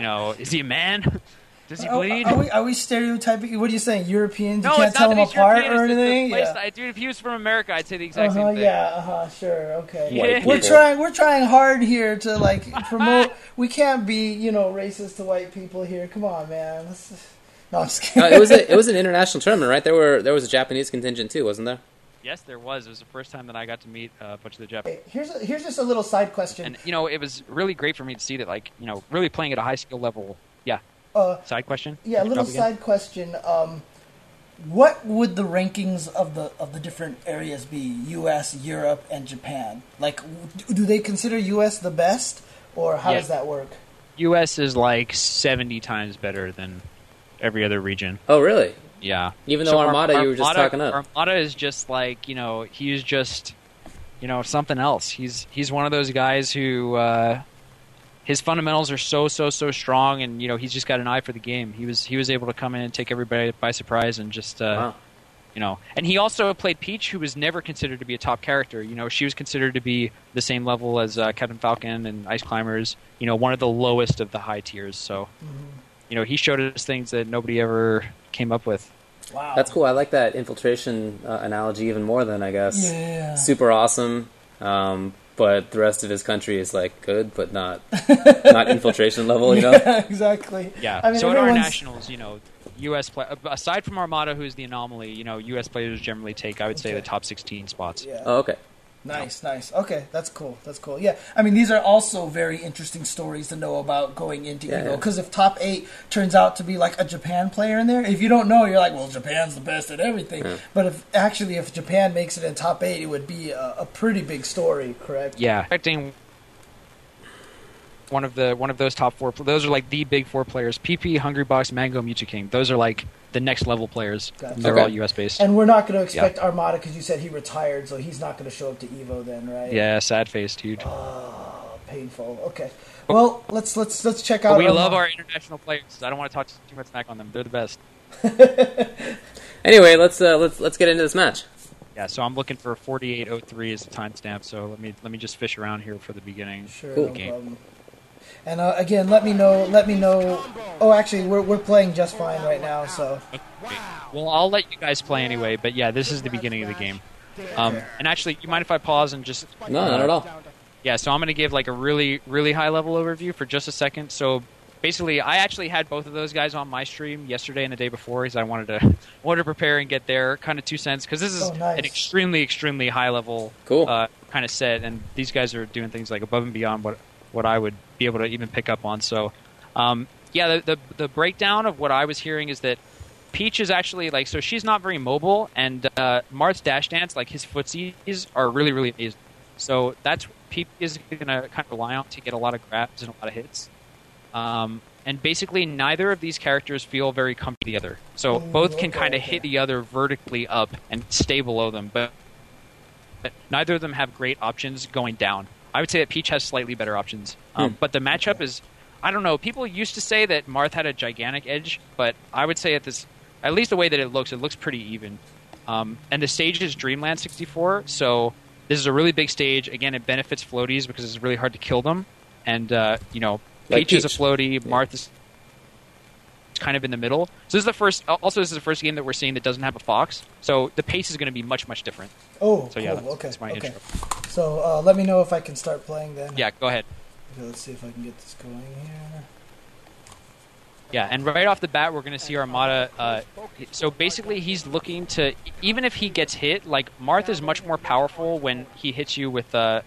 is he a man? Does he bleed? Are we stereotyping? What are you saying? Europeans? You No, can't it's tell not them that he's apart European, or it's just anything? the place dude, if he was from America, I'd say the exact same thing. Sure, okay. White We're people. trying hard here to promote. We can't be racist to white people here. Come on, man. No, I'm just kidding. It was an international tournament, right? There was a Japanese contingent too, wasn't there? Yes, there was. It was the first time that I got to meet a bunch of the Japanese. Here's just a little side question. And, it was really great for me to see that, really playing at a high skill level. Yeah. Side question? Yeah, a little side question. What would the rankings of the different areas be? U.S., Europe, and Japan. Like, do they consider U.S. the best, or how does that work? U.S. is like 70 times better than every other region. Oh, really? Yeah. Even though Armada, you were just talking up. Armada is just like, he's just, something else. He's one of those guys who, his fundamentals are so strong, and, he's just got an eye for the game. He was able to come in and take everybody by surprise and just, wow. And he also played Peach, who was never considered to be a top character. She was considered to be the same level as Captain Falcon and Ice Climbers, one of the lowest of the high tiers. So, he showed us things that nobody ever came up with. Wow. That's cool. I like that infiltration analogy even more than, I guess. Yeah. Super awesome, but the rest of his country is, like, good, but not infiltration level, Yeah, exactly. Yeah. I mean, so at our nationals, U.S. aside from Armada, who's the anomaly, U.S. players generally take, I would say, the top 16 spots. Yeah. Oh, okay. Nice. Okay, that's cool. Yeah, I mean, these are also very interesting stories to know about going into EVO. Because if top 8 turns out to be like a Japan player in there, if you don't know, you're like, well, Japan's the best at everything. Yeah. But if Japan makes it in top 8, it would be a pretty big story, correct? Yeah. Expecting one of those top 4. Those are like the big 4 players: PP, Hungrybox, Mango, Mewtwo King. Those are like the next level players. Gotcha. They're all US based. And we're not going to expect Armada because you said he retired, so he's not going to show up to EVO then, right? Yeah, sad face, dude. Oh, painful. Okay. Well, let's check out. But we love our international players. I don't want to talk too much smack on them. They're the best. Anyway, let's get into this match. Yeah, so I'm looking for 48:03 as the timestamp. So let me just fish around here for the beginning. Sure, of the no game. problem. And again, let me know. Oh, actually, we're playing just fine right now. So. Okay. Well, I'll let you guys play anyway. But yeah, this is the beginning of the game. And actually, you mind if I pause and just? No, not at all. Yeah, so I'm going to give like a really, really high level overview for just a second. So basically, I actually had both of those guys on my stream yesterday and the day before, because I wanted to prepare and get their kind of 2 cents, because this is an extremely, extremely high level kind of set, and these guys are doing things like above and beyond what I would be able to even pick up on. So, yeah, the breakdown of what I was hearing is that Peach is actually like, so she's not very mobile, and Marth's dash dance, like his footsies are really, really amazing. So that's what Peach is going to kind of rely on to get a lot of grabs and a lot of hits. And basically, neither of these characters feel very comfy together. So both can kind of hit the other vertically up and stay below them, but neither of them have great options going down. I would say that Peach has slightly better options. But the matchup is, I don't know, people used to say that Marth had a gigantic edge, but I would say at least the way that it looks pretty even. And the stage is Dreamland 64, so this is a really big stage. Again, it benefits floaties because it's really hard to kill them. And, Peach is a floaty, Marth is kind of in the middle. So this is the first game that we're seeing that doesn't have a fox. So the pace is going to be much, much different. Oh, so yeah, cool. that's my intro. So let me know if I can start playing then. Yeah, go ahead. Okay, let's see if I can get this going here. Yeah, and right off the bat, we're going to see Armada. So basically, he's looking to, even if he gets hit, like Marth is much more powerful when he hits you with the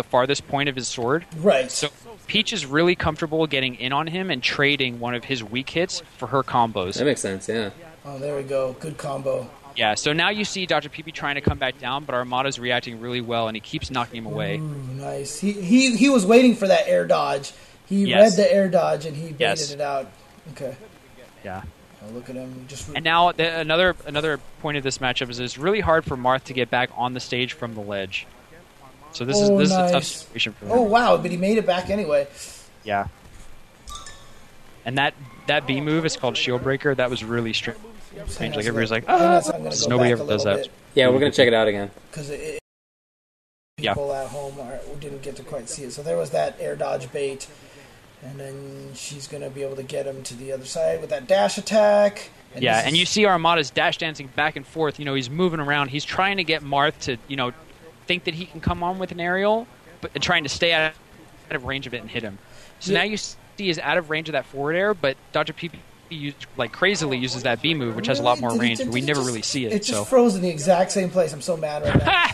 farthest point of his sword. Right. So Peach is really comfortable getting in on him and trading one of his weak hits for her combos. That makes sense, yeah. Oh, there we go. Good combo. Yeah, so now you see Dr. Pee trying to come back down, but Armada's reacting really well, and he keeps knocking him away. Ooh, nice. He was waiting for that air dodge. He read the air dodge, and he baited it out. Okay. Yeah. Oh, look at him. And now another point of this matchup is it's really hard for Marth to get back on the stage from the ledge. So this is a tough situation for him. Oh, wow, but he made it back anyway. Yeah. And that B move is called Shield Breaker. That was really strange. Like everybody's like, nobody ever does that. Yeah, we're going to check it out again. Because people at home didn't get to quite see it. So there was that air dodge bait. And then she's going to be able to get him to the other side with that dash attack. And you see Armada's dash dancing back and forth. He's moving around. He's trying to get Marth to, think that he can come on with an aerial, but trying to stay out of range of it and hit him. So now you see he's out of range of that forward air, but Dr. P crazily uses that B move, which has a lot more range, but we never really see it. It just froze in the exact same place. I'm so mad right now.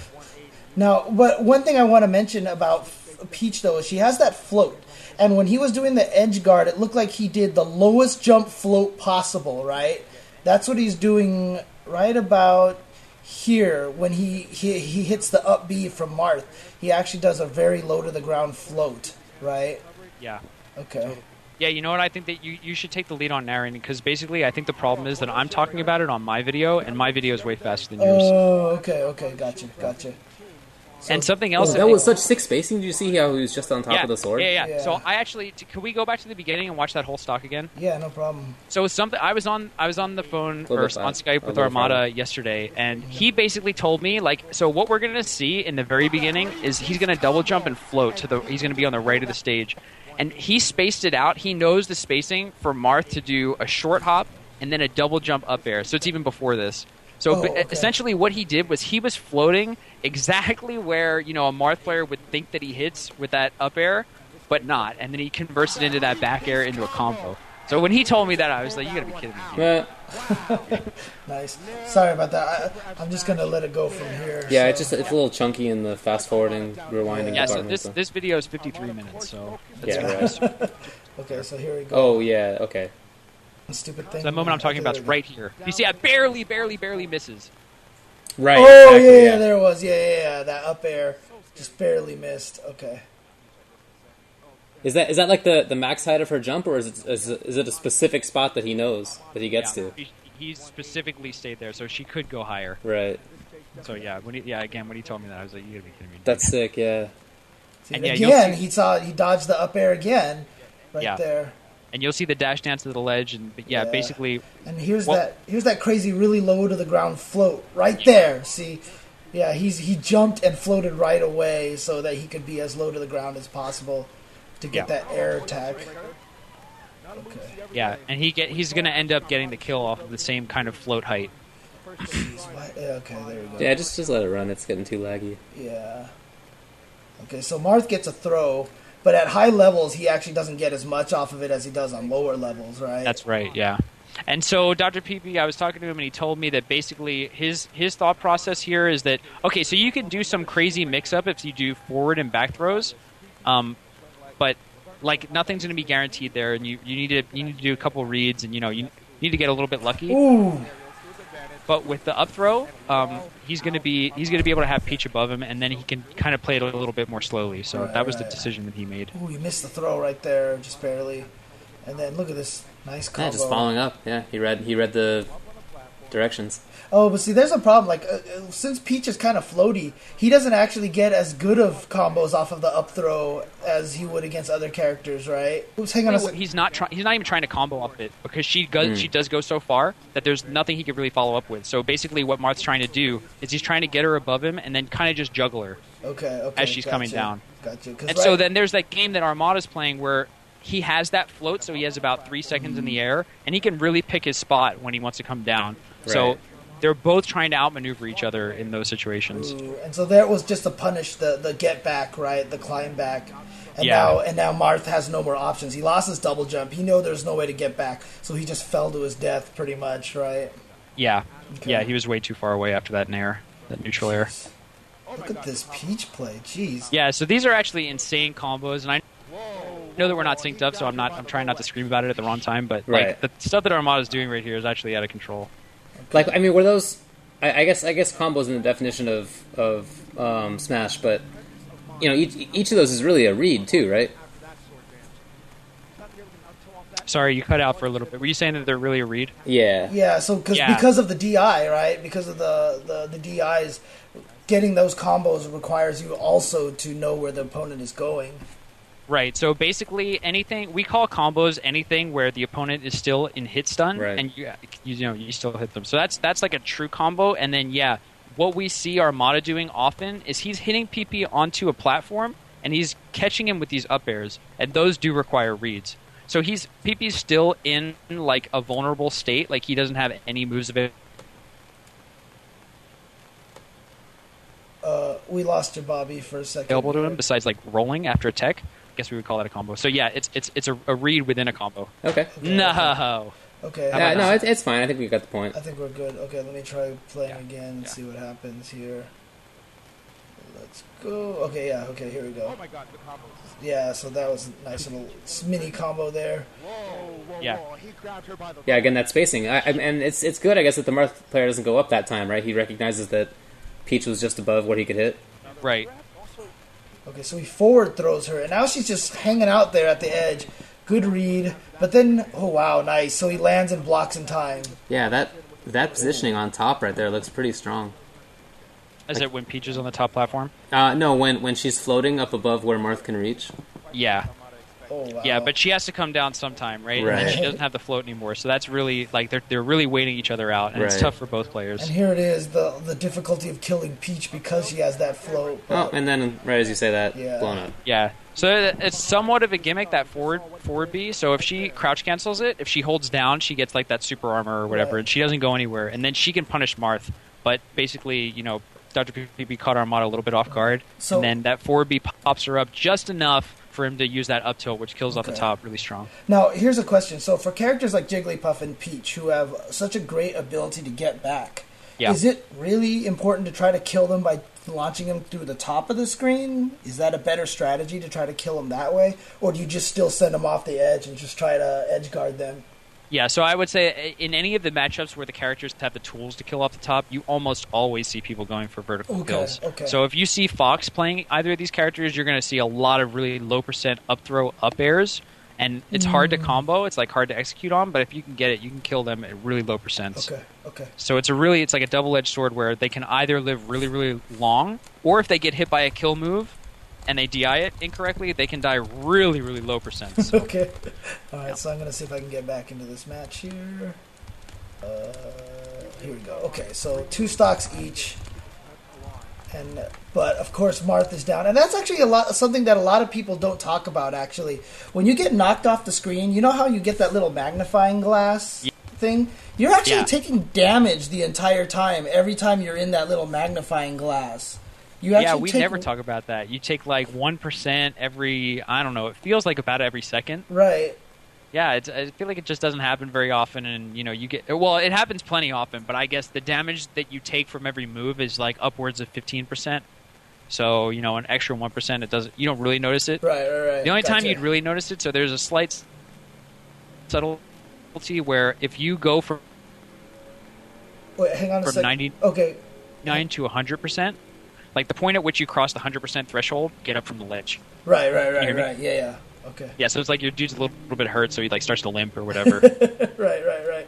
Now, but one thing I want to mention about Peach, though, is she has that float. And when he was doing the edge guard, it looked like he did the lowest jump float possible, right? That's what he's doing right about here. When he hits the up B from Marth, he actually does a very low to the ground float, right? Yeah. Okay. Yeah, you know what? I think that you should take the lead on narrating, because basically I think the problem is that I'm talking about it on my video, and my video is way faster than yours. Oh, okay. Gotcha. And something else. That was such sick spacing. Did you see how he was just on top of the sword? Yeah. So I actually, can we go back to the beginning and watch that whole stock again? Yeah, no problem. So something I was on the phone or on Skype with Armada yesterday, and he basically told me so what we're gonna see in the very beginning is he's gonna double jump and float he's gonna be on the right of the stage, and he spaced it out. He knows the spacing for Marth to do a short hop and then a double jump up air. So it's even before this. So essentially what he did was he was floating exactly where, a Marth player would think that he hits with that up air, but not. And then he converts it into that back air into a combo. So when he told me that, I was like, you gotta be kidding me. Nice. Sorry about that. I'm just gonna let it go from here. Yeah, it's a little chunky in the fast forwarding, rewinding. Yeah, so this video is 53 minutes, so that's right. Okay, so here we go. Oh, yeah, okay. Stupid thing. So the moment I'm talking about is right here. You see, I barely misses. Right. Oh, exactly, yeah, there it was. Yeah. That up air just barely missed. Okay. Is that like the max height of her jump, or is it a specific spot that he knows that he gets to? He specifically stayed there, so she could go higher. Right. So when he told me that, I was like, you gotta be kidding me. That's sick. Yeah. See, and again, he dodged the up air again, there. And you'll see the dash dance to the ledge, and basically. And here's that crazy, really low to the ground float right there. See, he jumped and floated right away so that he could be as low to the ground as possible to get that air attack. Okay. Yeah, and he's going to end up getting the kill off of the same kind of float height. Yeah, okay, there we go. Yeah, just let it run. It's getting too laggy. Yeah. Okay, so Marth gets a throw, but at high levels, he actually doesn't get as much off of it as he does on lower levels, right? That's right, yeah. And so Dr. PP, I was talking to him, and he told me that basically his thought process here is that, okay, so you can do some crazy mix-up if you do forward and back throws, but like nothing's going to be guaranteed there, and you need to do a couple reads, and you need to get a little bit lucky. Ooh. But with the up throw, he's going to be able to have Peach above him, and then he can kind of play it a little bit more slowly. So that was the decision that he made. Ooh, you missed the throw right there, just barely. And then look at this nice combo. Yeah, just following up. Yeah, he read the directions. Oh, but see, there's a problem. Like, since Peach is kind of floaty, he doesn't actually get as good of combos off of the up throw as he would against other characters, right? Oops, hang on a second. He's not even trying to combo up it because she does go so far that there's nothing he could really follow up with. So basically, what Marth's trying to do is he's trying to get her above him and then kind of just juggle her. Okay. As she's coming down. Gotcha. And so then there's that game that Armada's playing where he has that float, so he has about 3 seconds in the air, and he can really pick his spot when he wants to come down. Right. So they're both trying to outmaneuver each other in those situations. Ooh, and so there was just to punish the get back, right? The climb back. And Yeah. now Marth has no more options. He lost his double jump. He knew there's no way to get back, so he just fell to his death pretty much, right? Yeah. Okay. Yeah, he was way too far away after that nair, that neutral air. Look at this Peach play. Jeez. Yeah, so these are actually insane combos, and I know that we're not synced up, so I'm trying not to scream about it at the wrong time, but Right. like the stuff that Armada's doing right here is actually out of control. Like, I mean, were those? I guess combos in the definition of Smash, but each of those is really a read too, right? Sorry, you cut out for a little bit. Were you saying that they're really a read? Yeah. Yeah, so because of the DI, right? Because of the DIs, getting those combos requires you also to know where the opponent is going. Right, so basically anything, we call combos anything where the opponent is still in hit stun, Right. and you still hit them. So that's like a true combo, and then what we see Armada doing often is he's hitting PP onto a platform, and he's catching him with these up airs, and those do require reads. So PP's still in like a vulnerable state, like he doesn't have any moves of it. We lost your Bobby for a second. Available to him besides like rolling after a tech. I guess we would call that a combo. So yeah, it's a read within a combo. Okay. No. Okay. Yeah, no, it's fine. I think we got the point. I think we're good. Okay, let me try playing again and see what happens here. Let's go. Okay, yeah. Okay, here we go. Oh my god, the combos. Yeah, so that was a nice little mini combo there. Whoa, Yeah. He grabbed her by the Yeah, again, that spacing, and it's good, I guess, that the Marth player doesn't go up that time, right? He recognizes that Peach was just above what he could hit. Right. Okay, so he forward throws her, and now she's just hanging out there at the edge. Good read, but then, oh wow, nice. So he lands and blocks in time. Yeah, that positioning on top right there looks pretty strong. Is it when Peach is on the top platform? No, when she's floating up above where Marth can reach. Yeah. Oh wow. Yeah, but she has to come down sometime, right? Right. And she doesn't have the float anymore, so that's really like they're really waiting each other out, and it's Right. tough for both players. And here it is, the difficulty of killing Peach because she has that float. Oh, and then right as you say that, Yeah. blown up. Yeah. So it's somewhat of a gimmick, that forward B. So if she crouch cancels it, if she holds down, she gets like that super armor or whatever, Right. and she doesn't go anywhere, and then she can punish Marth. But basically, Dr. PP caught Armada a little bit off guard, So- and then that forward B pops her up just enough for him to use that up tilt, which kills off the Okay. top really strong. Now, here's a question. So for characters like Jigglypuff and Peach, who have such a great ability to get back, Yeah. is it really important to try to kill them by launching them through the top of the screen? Is that a better strategy to try to kill them that way? Or do you just still send them off the edge and just try to edge guard them? Yeah, so I would say in any of the matchups where the characters have the tools to kill off the top, you almost always see people going for vertical Okay, kills. okay. So if you see Fox playing either of these characters, you're going to see a lot of really low percent up throw up airs, and it's hard to combo. It's like hard to execute on, but if you can get it, you can kill them at really low percents. Okay. So it's like a double-edged sword where they can either live really, really long, or if they get hit by a kill move and they DI it incorrectly, they can die really, really low percents. So, Okay. All right, so I'm going to see if I can get back into this match here. Here we go. Okay, so 2 stocks each. But of course, Marth is down, and that's actually something that a lot of people don't talk about. Actually, when you get knocked off the screen, you know how you get that little magnifying glass thing? You're actually taking damage the entire time. Every time you're in that little magnifying glass, we never talk about that. You take like 1% every. I don't know. It feels like about every second. Right. Yeah, I feel like it just doesn't happen very often, and you get. Well, it happens plenty often, but I guess the damage that you take from every move is like upwards of 15%. So an extra 1%, it doesn't. You don't really notice it. Right. The only time you'd really notice it, so there's a slight subtlety where if you go from hang on a second. 99 to 100%, like the point at which you cross the 100% threshold, get up from the ledge. Right. Yeah. Okay. Yeah, so it's like your dude's a little bit hurt, so he like starts to limp or whatever. Right.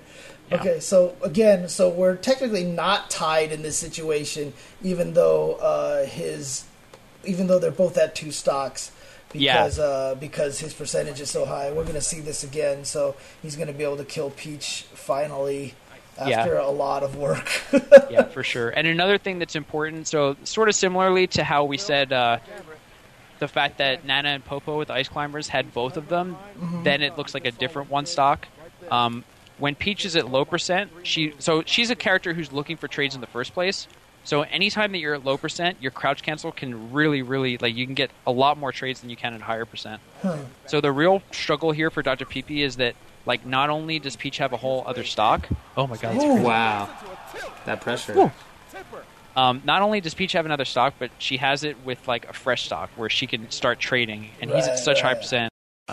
Yeah. Okay, so again, we're technically not tied in this situation, even though they're both at 2 stocks, because his percentage is so high. We're going to see this again, so he's going to be able to kill Peach finally after a lot of work. Yeah, for sure. And another thing that's important, so sort of similarly to how we said the fact that Nana and Popo with Ice Climbers had both of them, then it looks like a different one stock. When Peach is at low percent, she's a character who's looking for trades in the first place. So anytime that you're at low percent, your crouch cancel can really, you can get a lot more trades than you can at higher percent. So the real struggle here for Dr. PP is that, like, not only does Peach have a whole other stock. Oh my god, that's crazy. Wow. That pressure. Not only does Peach have another stock, but she has it with like a fresh stock where she can start trading, and he's at such high percent.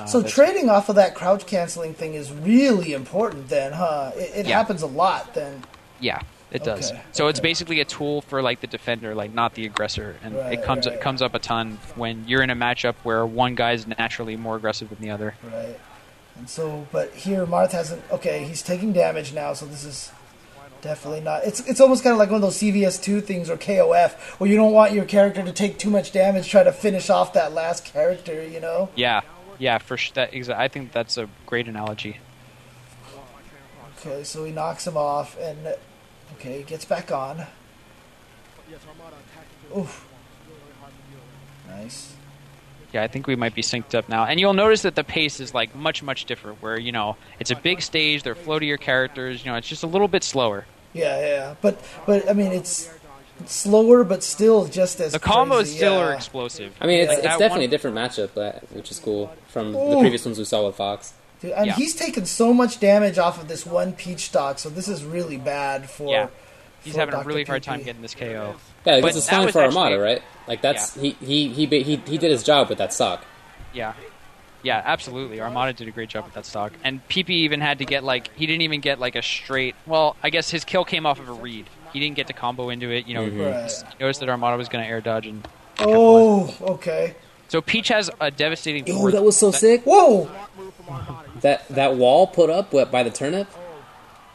So trading off of that crouch canceling thing is really important then, huh? It happens a lot then. Yeah, it does. So it's basically a tool for like the defender, like not the aggressor, and it comes up a ton when you're in a matchup where one guy's naturally more aggressive than the other. Right. And so, but here Marth hasn't. Okay, he's taking damage now, so this is definitely not. It's almost kind of like one of those CVS2 things or KOF where you don't want your character to take too much damage, try to finish off that last character, Yeah, for sure. I think that's a great analogy. Okay, so he knocks him off, and he gets back on. Oof. Nice. Yeah, I think we might be synced up now. And you'll notice that the pace is like much, much different, where, it's a big stage, they're floatier characters, it's just a little bit slower. Yeah. But I mean, it's slower, but still just as the combos crazy. still are explosive. I mean, it's definitely a different matchup, which is cool from the previous ones we saw with Fox. Dude, and he's taken so much damage off of this one Peach stock, so this is really bad for. Yeah. He's having Dr. a really PP. hard time getting this KO. Yeah, this is fine for Armada, right? Like that's he did his job with that stock. Yeah, absolutely. Armada did a great job with that stock, and PP even had to get he didn't even get like a straight. Well, I guess his kill came off of a read. He didn't get to combo into it. He noticed that Armada was going to air dodge and. Okay. So Peach has a devastating. Oh, that was so sick! Whoa! That wall put up by the turnip.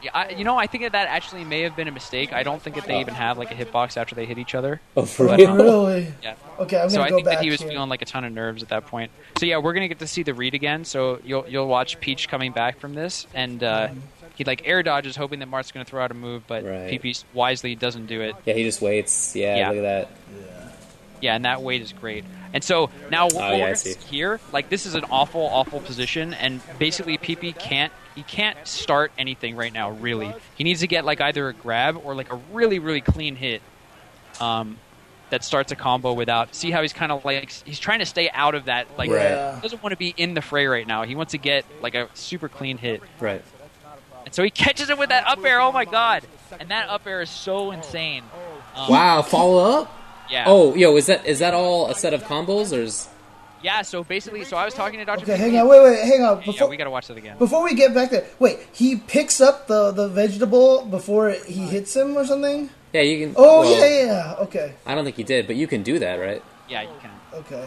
Yeah, I think that actually may have been a mistake. I don't think that they even have like a hitbox after they hit each other. Oh, for real? Really? Yeah. Okay, I'm so gonna I go think back that he was here. feeling like a ton of nerves at that point. So yeah, we're gonna get to see the read again. So you'll watch Peach coming back from this, and he air dodges, hoping that Marth's gonna throw out a move, but PP wisely doesn't do it. Yeah, he just waits. Yeah, look at that. Yeah, and that wait is great. And so now what we're going to see here, this is an awful, awful position, and basically PP can't start anything right now, really. He needs to get either a grab or a really, really clean hit that starts a combo without... See how he's kind of he's trying to stay out of that. He doesn't want to be in the fray right now. He wants to get a super clean hit. Right. And so he catches him with that up air. Oh my god. And that up air is so insane. Wow, follow up? Yeah. Oh, is that all a set of combos, or is... Yeah, so basically, I was talking to Dr. Okay, hang on, wait, hang on. We gotta watch that again. Before we get back there, wait, he picks up the vegetable before he hits him or something? Yeah, you can... yeah, okay. I don't think he did, but you can do that, right? Yeah, you can. Okay.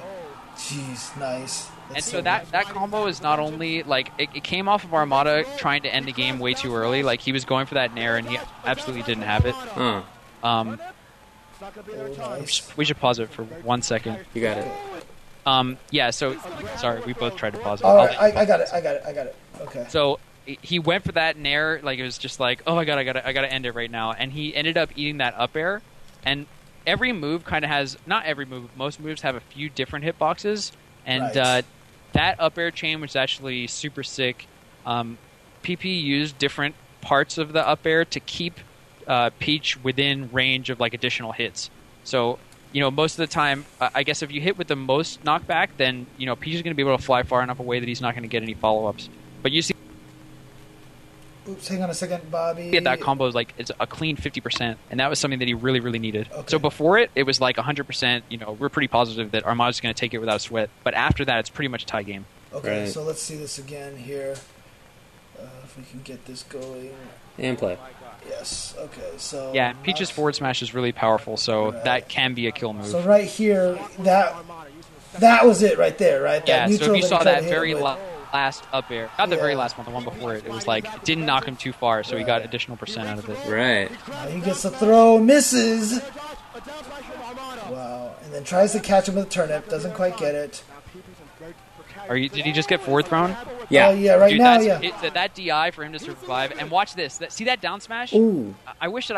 Jeez, nice. And so that combo is not only, it came off of Armada trying to end the game way too early. He was going for that nair, and he absolutely didn't have it. Nice. We should pause it for 1 second. You got it. Yeah, so... Sorry, we both tried to pause it. All right, I got it. Okay. So he went for that nair, it was just oh my god, I gotta end it right now. And he ended up eating that up air. And every move kind of has, not every move, most moves have a few different hitboxes, and Right. that up air chain was actually super sick. PP used different parts of the up air to keep Peach within range of like additional hits. So, most of the time, I guess if you hit with the most knockback, then, Peach is going to be able to fly far enough away that he's not going to get any follow-ups. But you see Oops, hang on a second, Bobby. that combo is like, it's a clean 50%, and that was something that he really, really needed. Okay. So before it was like 100%, we're pretty positive that Armada's going to take it without a sweat. But after that, it's pretty much a tie game. Okay, Right. so let's see this again here. If we can get this going. And play. Yes. Okay. So Yeah, Peach's forward smash is really powerful, so Right. that can be a kill move. So right here, that was it right there, right? Yeah, That so if you he saw tried to that hit very him with. last up air, not the very Yeah. last one, the one before it, it was like, it didn't knock him too far, so he got additional percent out of it. Right. He gets the throw, misses. Wow, and then tries to catch him with a turnip, doesn't quite get it. Did he just get forward thrown? Yeah. Oh yeah, right Dude, now, that's, yeah. that DI for him to survive, and watch this. See that down smash? Ooh. I wish that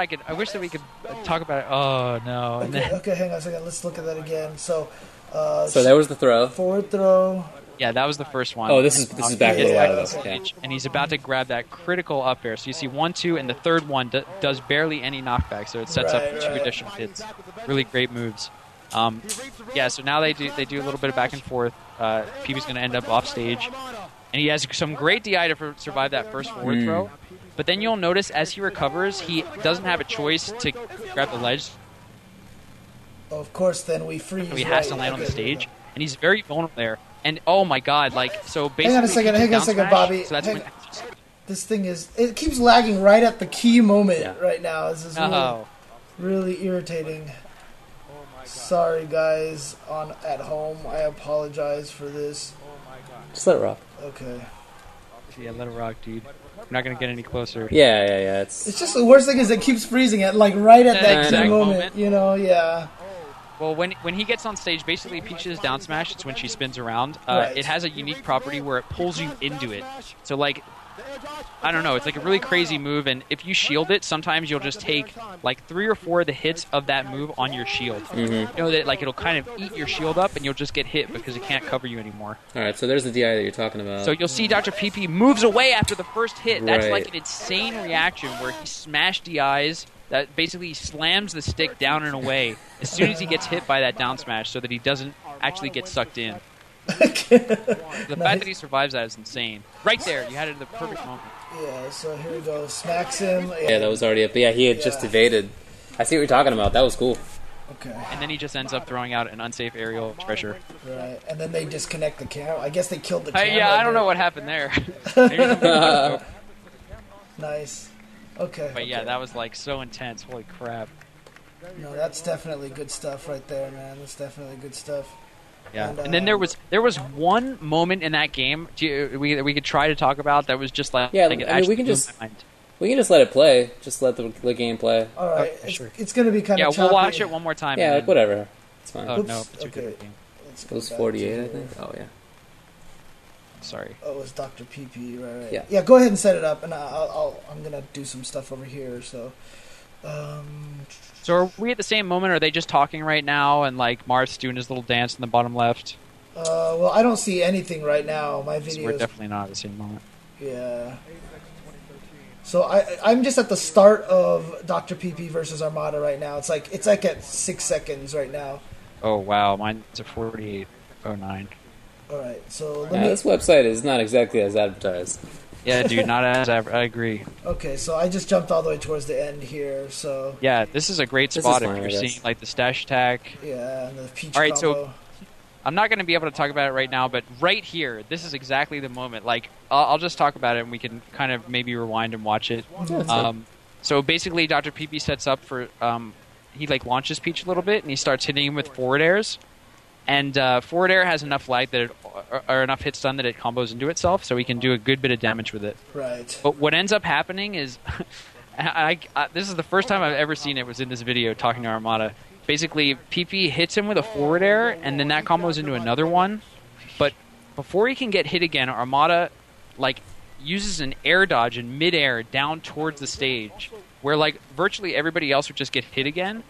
we could talk about it. Oh no! And then, Okay, hang on a second. Let's look at that again. So So that was the throw. forward throw. yeah, that was the first one. Oh, this is back a little while ago. Okay. Okay. And he's about to grab that critical up air. So you see 1, 2, and the third one does barely any knockback. So it sets up Right, 2 right. additional hits. Really great moves. Yeah, so now they do a little bit of back and forth. PB's going to end up off stage, and he has some great DI to survive that first forward throw. But then you'll notice as he recovers, he doesn't have a choice to grab the ledge. Of course, then we freeze. So he has to land on the stage, and he's very vulnerable there. And oh my god, so basically, Hang on a second, Peach's down smash, Bobby. So that's Hang- when. This thing it keeps lagging right at the key moment Yeah. right now. This is Oh, really irritating. Sorry, guys, at home. I apologize for this. Just let it rock. Okay. yeah, let it rock, dude. We're not gonna get any closer. Yeah. It's just the worst thing is it keeps freezing it like right at That that key exact moment. moment. Yeah. Well, when he gets on stage, basically Peach's down smash, it's when she spins around. Right. It has a unique property where it pulls you into it. So like, I don't know, it's like a really crazy move, and if you shield it, sometimes you'll just take like 3 or 4 of the hits of that move on your shield. You know that like it'll kind of eat your shield up, and you'll just get hit because it can't cover you anymore. All right, so there's the DI that you're talking about. So you'll see Dr. PP moves away after the first hit. That's Right. like an insane reaction where he smashed DIs. That basically slams the stick down and away as soon as he gets hit by that down smash, so that he doesn't actually get sucked in. The fact that he survives that is insane. Right there, you had it at the perfect moment. Yeah, so here we go. Smacks him. yeah, that was already up. Yeah, he had just Yeah. evaded. I see what you're talking about. That was cool. Okay, And then he just ends up throwing out an unsafe aerial treasure. right. And then they disconnect the camera. I guess they killed the camera. Yeah, I don't know what happened there. Maybe something- Nice. Okay. but yeah, that was like so intense. Holy crap. No, that's definitely good stuff right there, man. That's definitely good stuff. Yeah, And, and then there was one moment in that game we could try to talk about that was just like Yeah, it I mean, actually we can blew just- my mind. We can just let it play. Just let the game play. All right. Okay, sure. It's going to be kind Yeah, of we'll choppy. watch it one more time. Yeah, and like then- whatever. It's fine. Oh Oops, no, it's a okay. good game. Let's It go was back 48, to- I think. Oh yeah. Sorry. Oh, it was Dr. PP, right? Yeah. Yeah, go ahead and set it up, and I'm going to do some stuff over here, so... So are we at the same moment, or are they just talking right now, and like Marth's doing his little dance in the bottom left? well, I don't see anything right now. My So video we're is... definitely not at the same moment. Yeah. So I'm just at the start of Dr. PP versus Armada right now. It's like at 6 seconds right now. Oh wow, mine's a 48:09. All right, so Yeah, this website is not exactly as advertised. Yeah, dude, not as I agree. Okay, so I just jumped all the way towards the end here. So Yeah, this is a great This is spot fine, if I you're guess. seeing like the stash attack. yeah, and the peach All right, so- combo. I'm not going to be able to talk about it right now, but right here, this is exactly the moment. Like, I'll just talk about it, and we can kind of maybe rewind and watch it. So basically, Dr. PP sets up for he like launches Peach a little bit, and he starts hitting him with forward airs. And forward air has enough lag that or enough hit stun that it combos into itself, so he can do a good bit of damage with it. Right. But what ends up happening is, this is the first time I've ever seen it was in this video talking to Armada. Basically, PP hits him with a forward air, and then that combos into another one. But before he can get hit again, Armada like uses an air dodge in midair down towards the stage, where like virtually everybody else would just get hit again.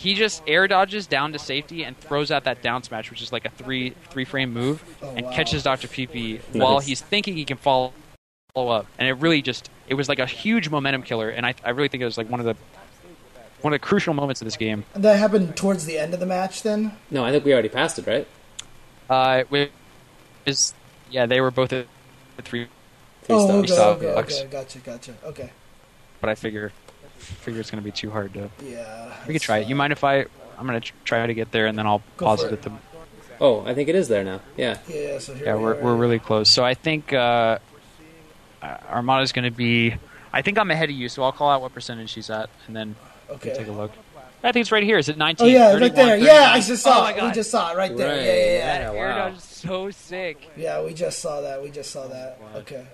he just air dodges down to safety and throws out that down smash, which is like a three frame move, and catches Dr. PP while he's thinking he can follow up. And it was like a huge momentum killer, and I really think it was like one of the crucial moments of this game. And that happened towards the end of the match then? No, I think we already passed it, right? They were both at 3 Oh, stars. okay, gotcha. Okay. But I figure it's going to be too hard to... Yeah. We could try it. You mind if I'm going to try to get there, and then I'll pause it at the... Oh, I think it is there now. Yeah. Yeah, so here we're really close. So I think Armada's going to be... I think I'm ahead of you, so I'll call out what percentage she's at, and then we can take a look. I think it's right here. Is it 19? Oh, yeah, 31, right there. 39? Yeah, I just saw it. We just saw it right there. Right. Yeah. That air dodge is so sick. Yeah, we just saw that. Okay.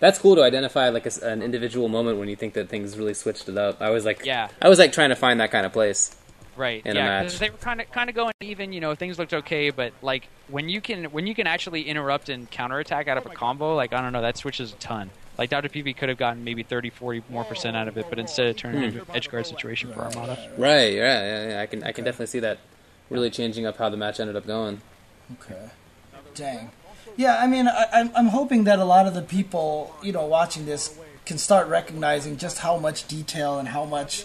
That's cool to identify like an individual moment when you think that things really switched it up. I was like trying to find that kind of place. Right. In a match. Because they were kind of going even. Things looked okay, but like when you can actually interrupt and counterattack out of a combo, like I don't know, that switches a ton. Like Dr. PP could have gotten maybe 30-40% more out of it, but instead it turned into an edge guard situation for Armada. Right. Yeah. I can definitely see that really changing up how the match ended up going. Okay. Dang. Yeah, I mean, I'm hoping that a lot of the people, watching this can start recognizing just how much detail and how much,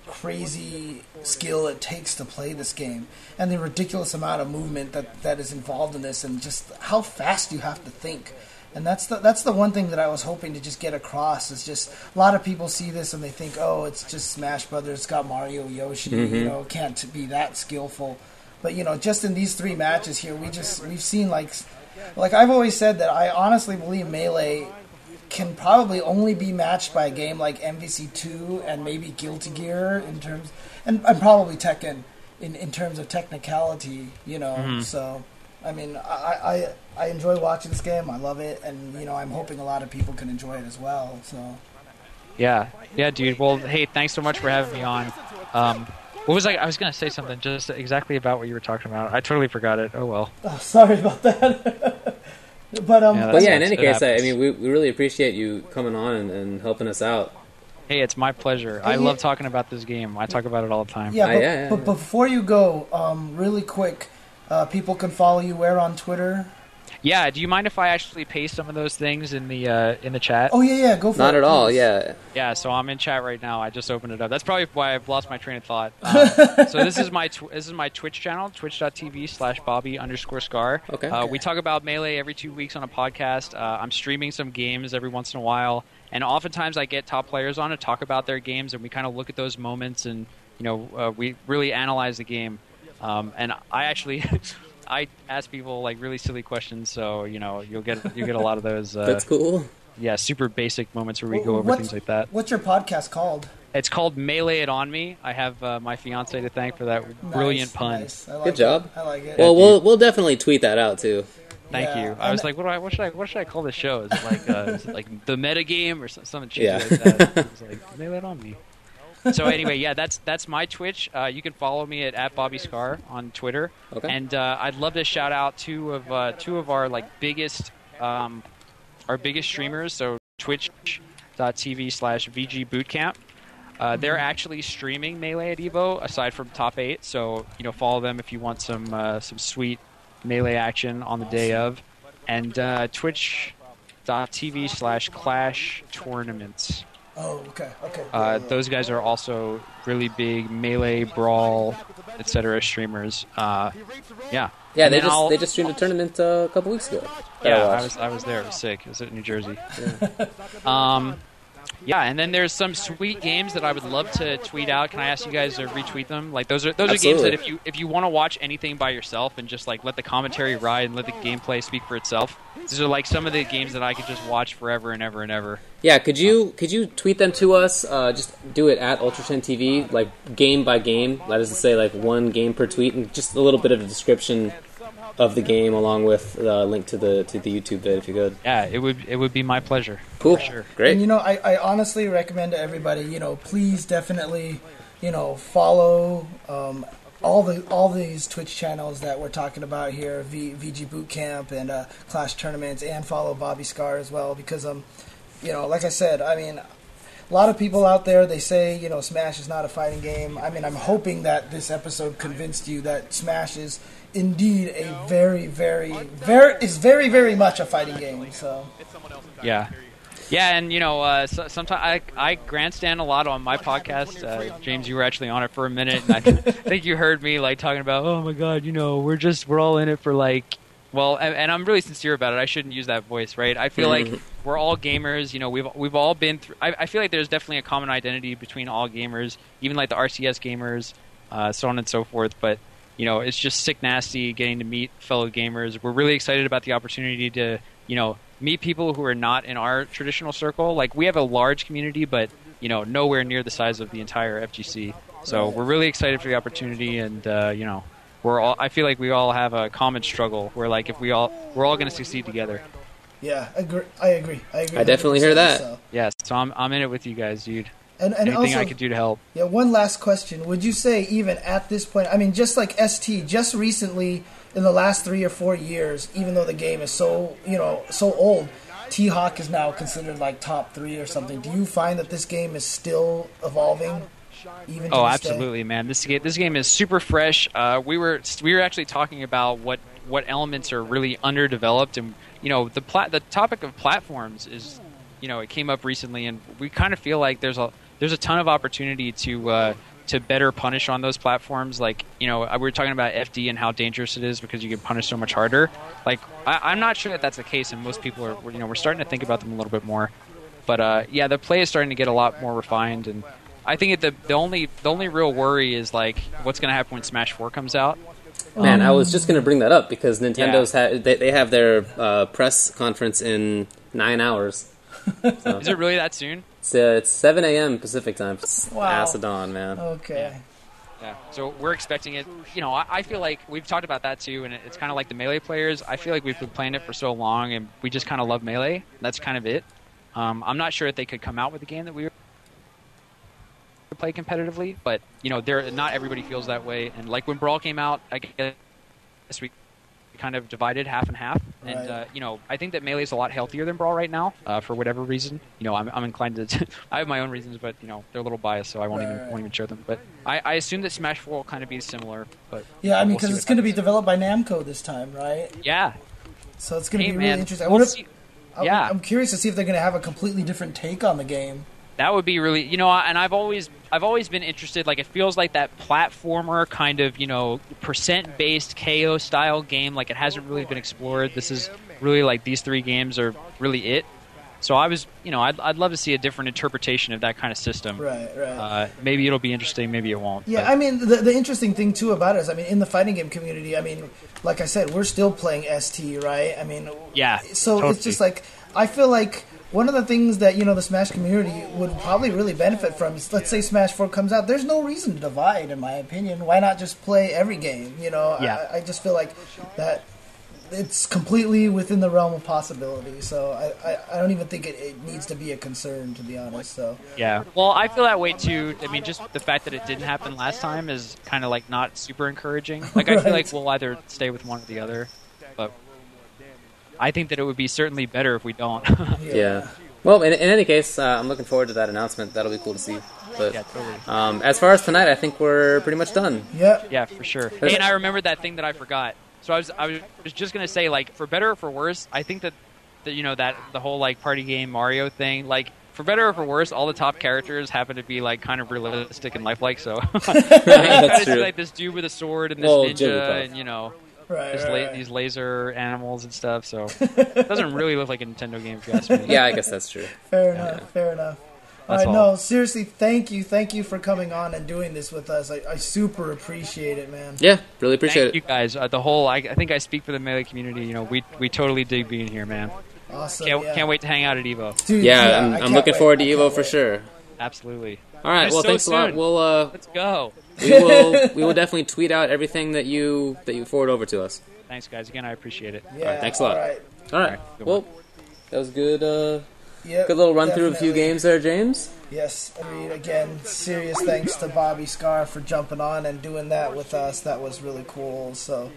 crazy skill it takes to play this game, and the ridiculous amount of movement that is involved in this, and just how fast you have to think. And that's the one thing that I was hoping to just get across is just a lot of people see this and they think, oh, it's just Smash Brothers, it's got Mario, Yoshi, can't be that skillful. But just in these 3 matches here, we've seen like I've always said that I honestly believe Melee can probably only be matched by a game like MVC2 and maybe Guilty Gear in terms, and probably Tekken in terms of technicality, So I mean, I enjoy watching this game. I love it, and I'm hoping a lot of people can enjoy it as well. So yeah, dude. Well, hey, thanks so much for having me on. What was I was going to say something just exactly about what you were talking about. I totally forgot it. Oh well. Oh, sorry about that. But in any case, I mean, we really appreciate you coming on and helping us out. Hey, it's my pleasure. I love talking about this game. I talk about it all the time. Yeah, but before you go, really quick, people can follow you where on Twitter? Yeah, do you mind if I actually paste some of those things in the chat? Oh yeah, go for it. Not at all, please. yeah. Yeah, so I'm in chat right now. I just opened it up. That's probably why I've lost my train of thought. So this is my Twitch channel, twitch.tv/Bobby_Scar. Okay. We talk about Melee every 2 weeks on a podcast. I'm streaming some games every once in a while, and oftentimes I get top players on to talk about their games, and we kind of look at those moments, and we really analyze the game. And I actually. I ask people like really silly questions, so you'll get a lot of those. That's cool. Yeah, super basic moments where we go over things like that. What's your podcast called? It's called Melee It On Me. I have my fiance to thank for that brilliant pun. Nice. Like Good job. I like it. Well, we'll definitely tweet that out too. Thank you. I was like, what should I call this show? Is it like the meta game or something cheesy like that? It was like Melee It On Me. So anyway, yeah, that's my Twitch. You can follow me at @BobbyScar on Twitter. Okay. And I'd love to shout out two of our biggest streamers. So twitch.tv/VGBootcamp. They're actually streaming Melee at Evo aside from top 8. So follow them if you want some sweet Melee action on the day of. And twitch.tv/Clash Tournaments. Oh, okay. Those guys are also really big Melee, Brawl, etc. streamers. Yeah, they just streamed a tournament a couple weeks ago. Yeah, I was there. It was sick. It was in New Jersey. Yeah. Yeah, and then there's some sweet games that I would love to tweet out. Can I ask you guys to retweet them? Like those are games that if you want to watch anything by yourself and just like let the commentary ride and let the gameplay speak for itself, these are like some of the games that I could just watch forever and ever and ever. Yeah, could you tweet them to us? Just do it at UltraChenTV, like game by game. That is to say, like one game per tweet, and just a little bit of a description of the game along with the link to the YouTube vid if you could. Yeah, it would be my pleasure. Cool. For sure. Great. And I honestly recommend to everybody, please definitely, follow all these Twitch channels that we're talking about here, VG Bootcamp and Clash Tournaments, and follow Bobby Scar as well because like I said, I mean, a lot of people out there, they say, Smash is not a fighting game. I mean, I'm hoping that this episode convinced you that Smash is indeed a very, very, very much a fighting game. So Yeah. Yeah, and sometimes I grandstand a lot on my podcast. James, you were actually on it for a minute, and I think you heard me talking about, oh my God, we're all in it for and I'm really sincere about it. I shouldn't use that voice, right? I feel like we're all gamers. We've all been through. I feel like there's definitely a common identity between all gamers, even the RCS gamers, so on and so forth. But it's just sick nasty getting to meet fellow gamers. We're really excited about the opportunity to meet people who are not in our traditional circle. We have a large community, but nowhere near the size of the entire FGC. So we're really excited for the opportunity, and I feel like we all have a common struggle. Where if we're all going to succeed together. Yeah, I agree. I definitely hear that. So. Yes, so I'm in it with you guys, dude. And anything also, I could do to help. Yeah, one last question. Would you say even at this point, I mean, just like ST, just recently in the last 3 or 4 years, even though the game is so old, T-Hawk is now considered top 3 or something. Do you find that this game is still evolving? Even to this absolutely, man. This game is super fresh. We were actually talking about what elements are really underdeveloped, and the topic of platforms is it came up recently, and we kind of feel like there's a ton of opportunity to better punish on those platforms. We were talking about FD and how dangerous it is because you can punish so much harder. I'm not sure that that's the case, and most people are we're starting to think about them a little bit more. But the play is starting to get a lot more refined, and I think the only real worry is what's going to happen when Smash 4 comes out. Man, I was just going to bring that up because Nintendo's they have their press conference in 9 hours. So. Is it really that soon? It's 7 a.m. Pacific time. Wow. Ass of dawn, man. Okay. Yeah. So we're expecting it. I feel like we've talked about that too, and it's kind of like the Melee players. I feel like we've been playing it for so long, and we just kind of love Melee. That's kind of it. I'm not sure if they could come out with a game that we would play competitively, but not everybody feels that way. And when Brawl came out, I guess we kind of divided half and half. Right. And I think that Melee is a lot healthier than Brawl right now, for whatever reason. I'm inclined to. I have my own reasons, but they're a little biased, so I won't even share them. But I assume that Smash 4 will kind of be similar. But yeah, I mean, because it's going to be developed by Namco this time, right? Yeah. So it's going to be really interesting. I'm curious to see if they're going to have a completely different take on the game. That would be really, and I've always been interested. It feels like that platformer kind of, percent-based KO style game. It hasn't really been explored. This is really these 3 games are really it. So I was, I'd love to see a different interpretation of that kind of system. Right. Maybe it'll be interesting. Maybe it won't. Yeah, but. I mean, the interesting thing too about it is, in the fighting game community, like I said, we're still playing ST, right? Yeah. So totally. It's just I feel like. One of the things that, the Smash community would probably really benefit from is, let's say Smash 4 comes out, there's no reason to divide, in my opinion. Why not just play every game, Yeah. I just feel like that it's completely within the realm of possibility. So I don't even think it needs to be a concern, to be honest. So Yeah. Well, I feel that way, too. Just the fact that it didn't happen last time is kind of, not super encouraging. I feel like we'll either stay with one or the other, but I think that it would be certainly better if we don't. Yeah. Well, in any case, I'm looking forward to that announcement. That'll be cool to see. But yeah, totally. As far as tonight, I think we're pretty much done. Yeah, for sure. Hey, and I remembered that thing that I forgot. So I was just gonna say, for better or for worse, I think that that the whole party game Mario thing, for better or for worse, all the top characters happen to be kind of realistic and lifelike. So That's true. See, this dude with a sword and this ninja, and Right. these laser animals and stuff, so it doesn't really look like a Nintendo game if you ask me. Yeah, I guess that's true. Fair enough. That's all. No, seriously, thank you for coming on and doing this with us. I super appreciate it, man. Yeah, really appreciate Thank you guys. I think I speak for the Melee community. We totally dig being here, man. Awesome. Can't wait to hang out at Evo. Dude, Yeah, I'm looking forward to I Evo can't for wait. sure. Absolutely. All right, well, So thanks a lot. soon. We'll Let's go. we will definitely tweet out everything that you forward over to us. Thanks, guys. Again, I appreciate it. Yeah, All right, thanks a lot. All right. Good Well, that was good. Yep, Good little run through of a few definitely. games there, James. Yes, agreed. Again, serious thanks to Bobby Scar for jumping on and doing that with us. That was really cool. So,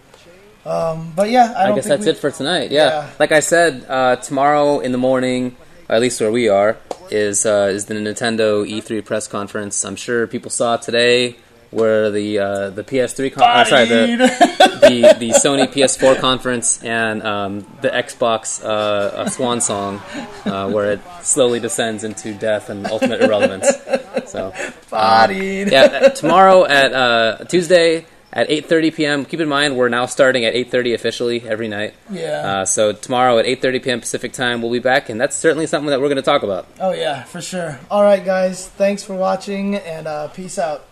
but yeah, I guess that's it for tonight. Yeah. Like I said, tomorrow in the morning, at least where we are, is the Nintendo E3 press conference. I'm sure people saw today where the PS3 the Sony PS4 conference and the Xbox Swan Song, where it slowly descends into death and ultimate irrelevance. So, tomorrow at Tuesday at 8:30 p.m. Keep in mind we're now starting at 8:30 officially every night. Yeah. So tomorrow at 8:30 p.m. Pacific time we'll be back, and that's certainly something that we're going to talk about. Oh yeah, for sure. All right, guys. Thanks for watching, and peace out.